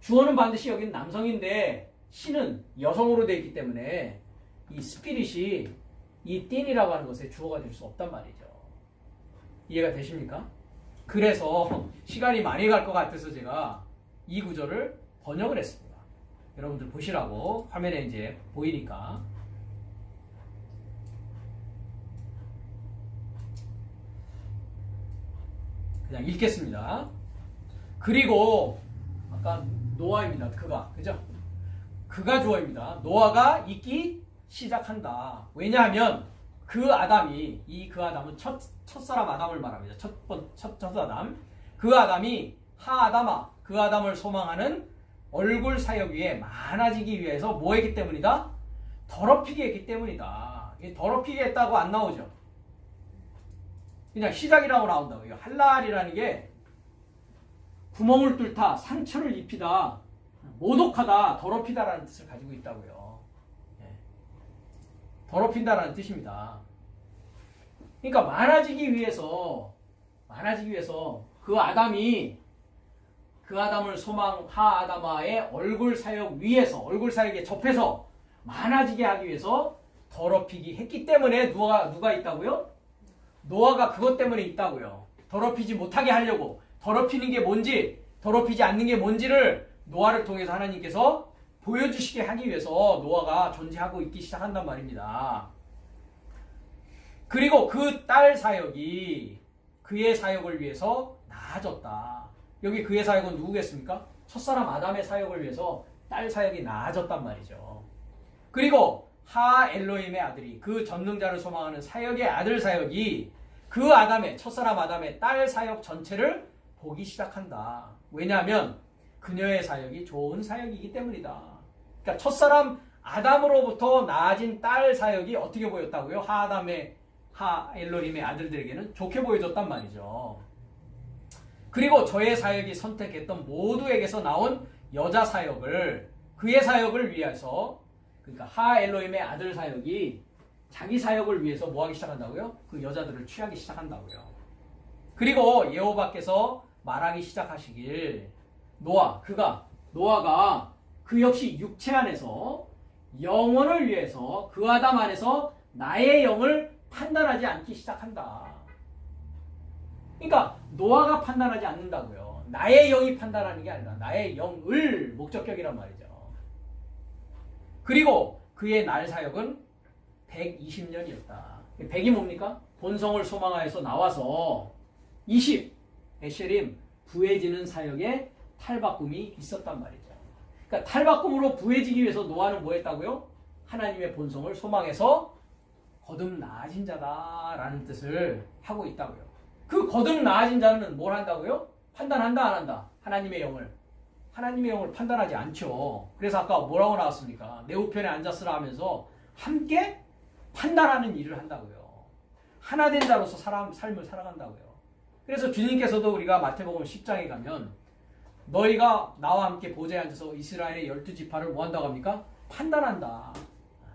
주어는 반드시 여기는 남성인데 신은 여성으로 되어 있기 때문에 이 스피릿이 이 띵이라고 하는 것에 주어가 될 수 없단 말이죠. 이해가 되십니까? 그래서 시간이 많이 갈 것 같아서 제가 이 구절을 번역을 했습니다. 여러분들 보시라고 화면에 이제 보이니까. 그냥 읽겠습니다. 그리고 아까 노아입니다. 그가 그죠? 그가 주어입니다. 노아가 있기 시작한다. 왜냐하면 그 아담이 그 아담은 첫사람 아담을 말합니다. 첫 아담. 그 아담이 하아담아 그 아담을 소망하는 얼굴 사역 위에 많아지기 위해서 뭐 했기 때문이다? 더럽히게 했기 때문이다. 더럽히게 했다고 안 나오죠. 그냥 시작이라고 나온다고요. 할랄이라는 게 구멍을 뚫다, 상처를 입히다, 모독하다, 더럽히다라는 뜻을 가지고 있다고요. 더럽힌다라는 뜻입니다. 그러니까 많아지기 위해서 그 아담을 하아담아의 얼굴 사역 위에서 얼굴 사역에 접해서 많아지게 하기 위해서 더럽히기 했기 때문에 누가 있다고요? 노아가 그것 때문에 있다고요. 더럽히지 못하게 하려고 더럽히는 게 뭔지 더럽히지 않는 게 뭔지를 노아를 통해서 하나님께서 보여주시게 하기 위해서 노아가 존재하고 있기 시작한단 말입니다. 그리고 그 딸 사역이 그의 사역을 위해서 나아졌다. 여기 그의 사역은 누구겠습니까? 첫사람 아담의 사역을 위해서 딸 사역이 나아졌단 말이죠. 그리고 하 엘로힘의 아들이 그 전능자를 소망하는 사역의 아들 사역이 그 첫사람 아담의 딸 사역 전체를 보기 시작한다. 왜냐하면 그녀의 사역이 좋은 사역이기 때문이다. 그러니까 첫사람 아담으로부터 나아진 딸 사역이 어떻게 보였다고요? 하 엘로힘의 아들들에게는 좋게 보여줬단 말이죠. 그리고 저의 사역이 선택했던 모두에게서 나온 여자 사역을 그의 사역을 위해서 그러니까 하 엘로힘의 아들 사역이 자기 사역을 위해서 뭐 하기 시작한다고요? 그 여자들을 취하기 시작한다고요. 그리고 여호와께서 말하기 시작하시길 노아가 그 역시 육체 안에서 영혼을 위해서 그 아담 안에서 나의 영을 판단하지 않기 시작한다. 그러니까 노아가 판단하지 않는다고요. 나의 영이 판단하는 게 아니라 나의 영을 목적격이란 말이죠. 그리고 그의 날 사역은 120년이었다. 100이 뭡니까? 본성을 소망하여서 나와서 20 에쉐림 부해지는 사역에 탈바꿈이 있었단 말이죠. 그러니까 탈바꿈으로 부해지기 위해서 노아는 뭐 했다고요? 하나님의 본성을 소망해서 거듭 나아진 자다라는 뜻을 하고 있다고요. 그 거듭 나아진 자는 뭘 한다고요? 판단한다 안 한다? 하나님의 영을 판단하지 않죠. 그래서 아까 뭐라고 나왔습니까? 내 우편에 앉았으라 하면서 함께 판단하는 일을 한다고요. 하나 된 자로서 삶을 살아간다고요. 그래서 주님께서도 우리가 마태복음 10장에 가면 너희가 나와 함께 보좌에 앉아서 이스라엘의 12지파를 뭐 한다고 합니까? 판단한다.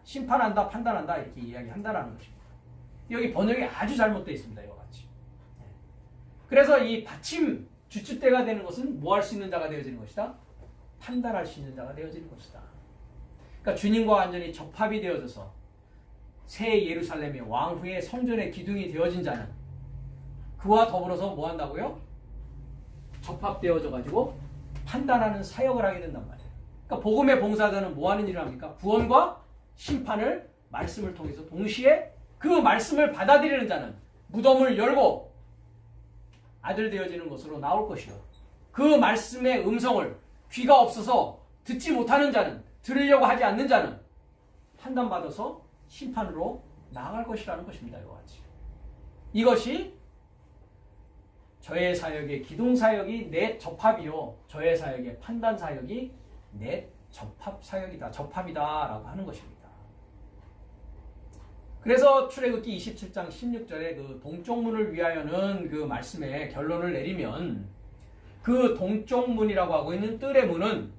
심판한다, 판단한다 이렇게 이야기한다라는 것입니다. 여기 번역이 아주 잘못되어 있습니다. 이와 같이. 그래서 이 받침 주춧대가 되는 것은 뭐 할 수 있는 자가 되어지는 것이다? 판단할 수 있는 자가 되어지는 것이다. 그러니까 주님과 완전히 접합이 되어져서 새 예루살렘의 왕후의 성전의 기둥이 되어진 자는 그와 더불어서 뭐 한다고요? 접합되어져 가지고 판단하는 사역을 하게 된단 말이에요. 그러니까 복음의 봉사자는 뭐 하는 일을 합니까? 구원과 심판을 말씀을 통해서 동시에 그 말씀을 받아들이는 자는 무덤을 열고 아들 되어지는 것으로 나올 것이요. 그 말씀의 음성을 귀가 없어서 듣지 못하는 자는, 들으려고 하지 않는 자는 판단받아서 심판으로 나아갈 것이라는 것입니다. 이와 같이. 이것이 저의 사역의 기둥사역이 넷 접합이요, 저의 사역의 판단사역이 넷 접합사역이다, 접합이다 라고 하는 것입니다. 그래서 출애굽기 27장 16절에 그 동쪽문을 위하여는 그 말씀에 결론을 내리면 그 동쪽문이라고 하고 있는 뜰의 문은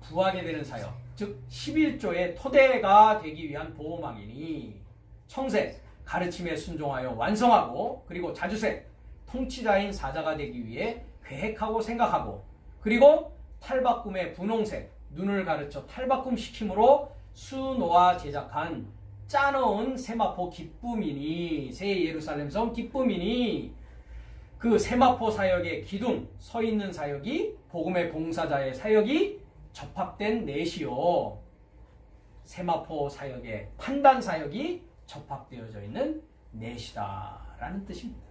부하게 되는 사역, 즉 11조의 토대가 되기 위한 보호망이니 청색, 가르침에 순종하여 완성하고, 그리고 자주색, 통치자인 사자가 되기 위해 계획하고 생각하고, 그리고 탈바꿈의 분홍색, 눈을 가르쳐 탈바꿈 시킴으로 수노아 제작한 짜놓은 세마포 기쁨이니, 새 예루살렘 성 기쁨이니, 그 세마포 사역의 기둥, 서 있는 사역이 복음의 봉사자의 사역이 접합된 넷이요, 세마포 사역의 판단 사역이 접합되어져 있는 넷이다 라는 뜻입니다.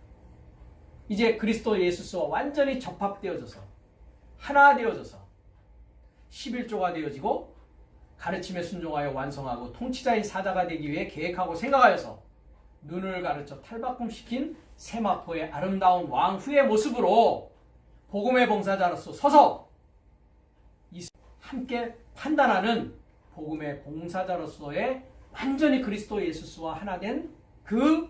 이제 그리스도 예수와 완전히 접합되어져서 하나 되어져서 11조가 되어지고, 가르침에 순종하여 완성하고 통치자인 사자가 되기 위해 계획하고 생각하여서 눈을 가르쳐 탈바꿈시킨 세마포의 아름다운 왕후의 모습으로 복음의 봉사자로서 서서 함께 판단하는 복음의 봉사자로서의 완전히 그리스도 예수와 하나 된 그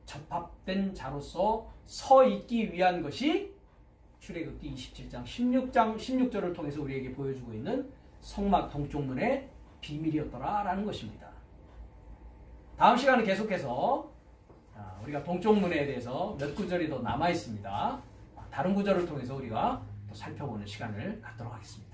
접합된 자로서 서 있기 위한 것이 출애굽기 27장 16절을 통해서 우리에게 보여주고 있는 성막 동쪽문의 비밀이었더라라는 것입니다. 다음 시간은 계속해서 우리가 동쪽문에 대해서 몇 구절이 더 남아 있습니다. 다른 구절을 통해서 우리가 또 살펴보는 시간을 갖도록 하겠습니다.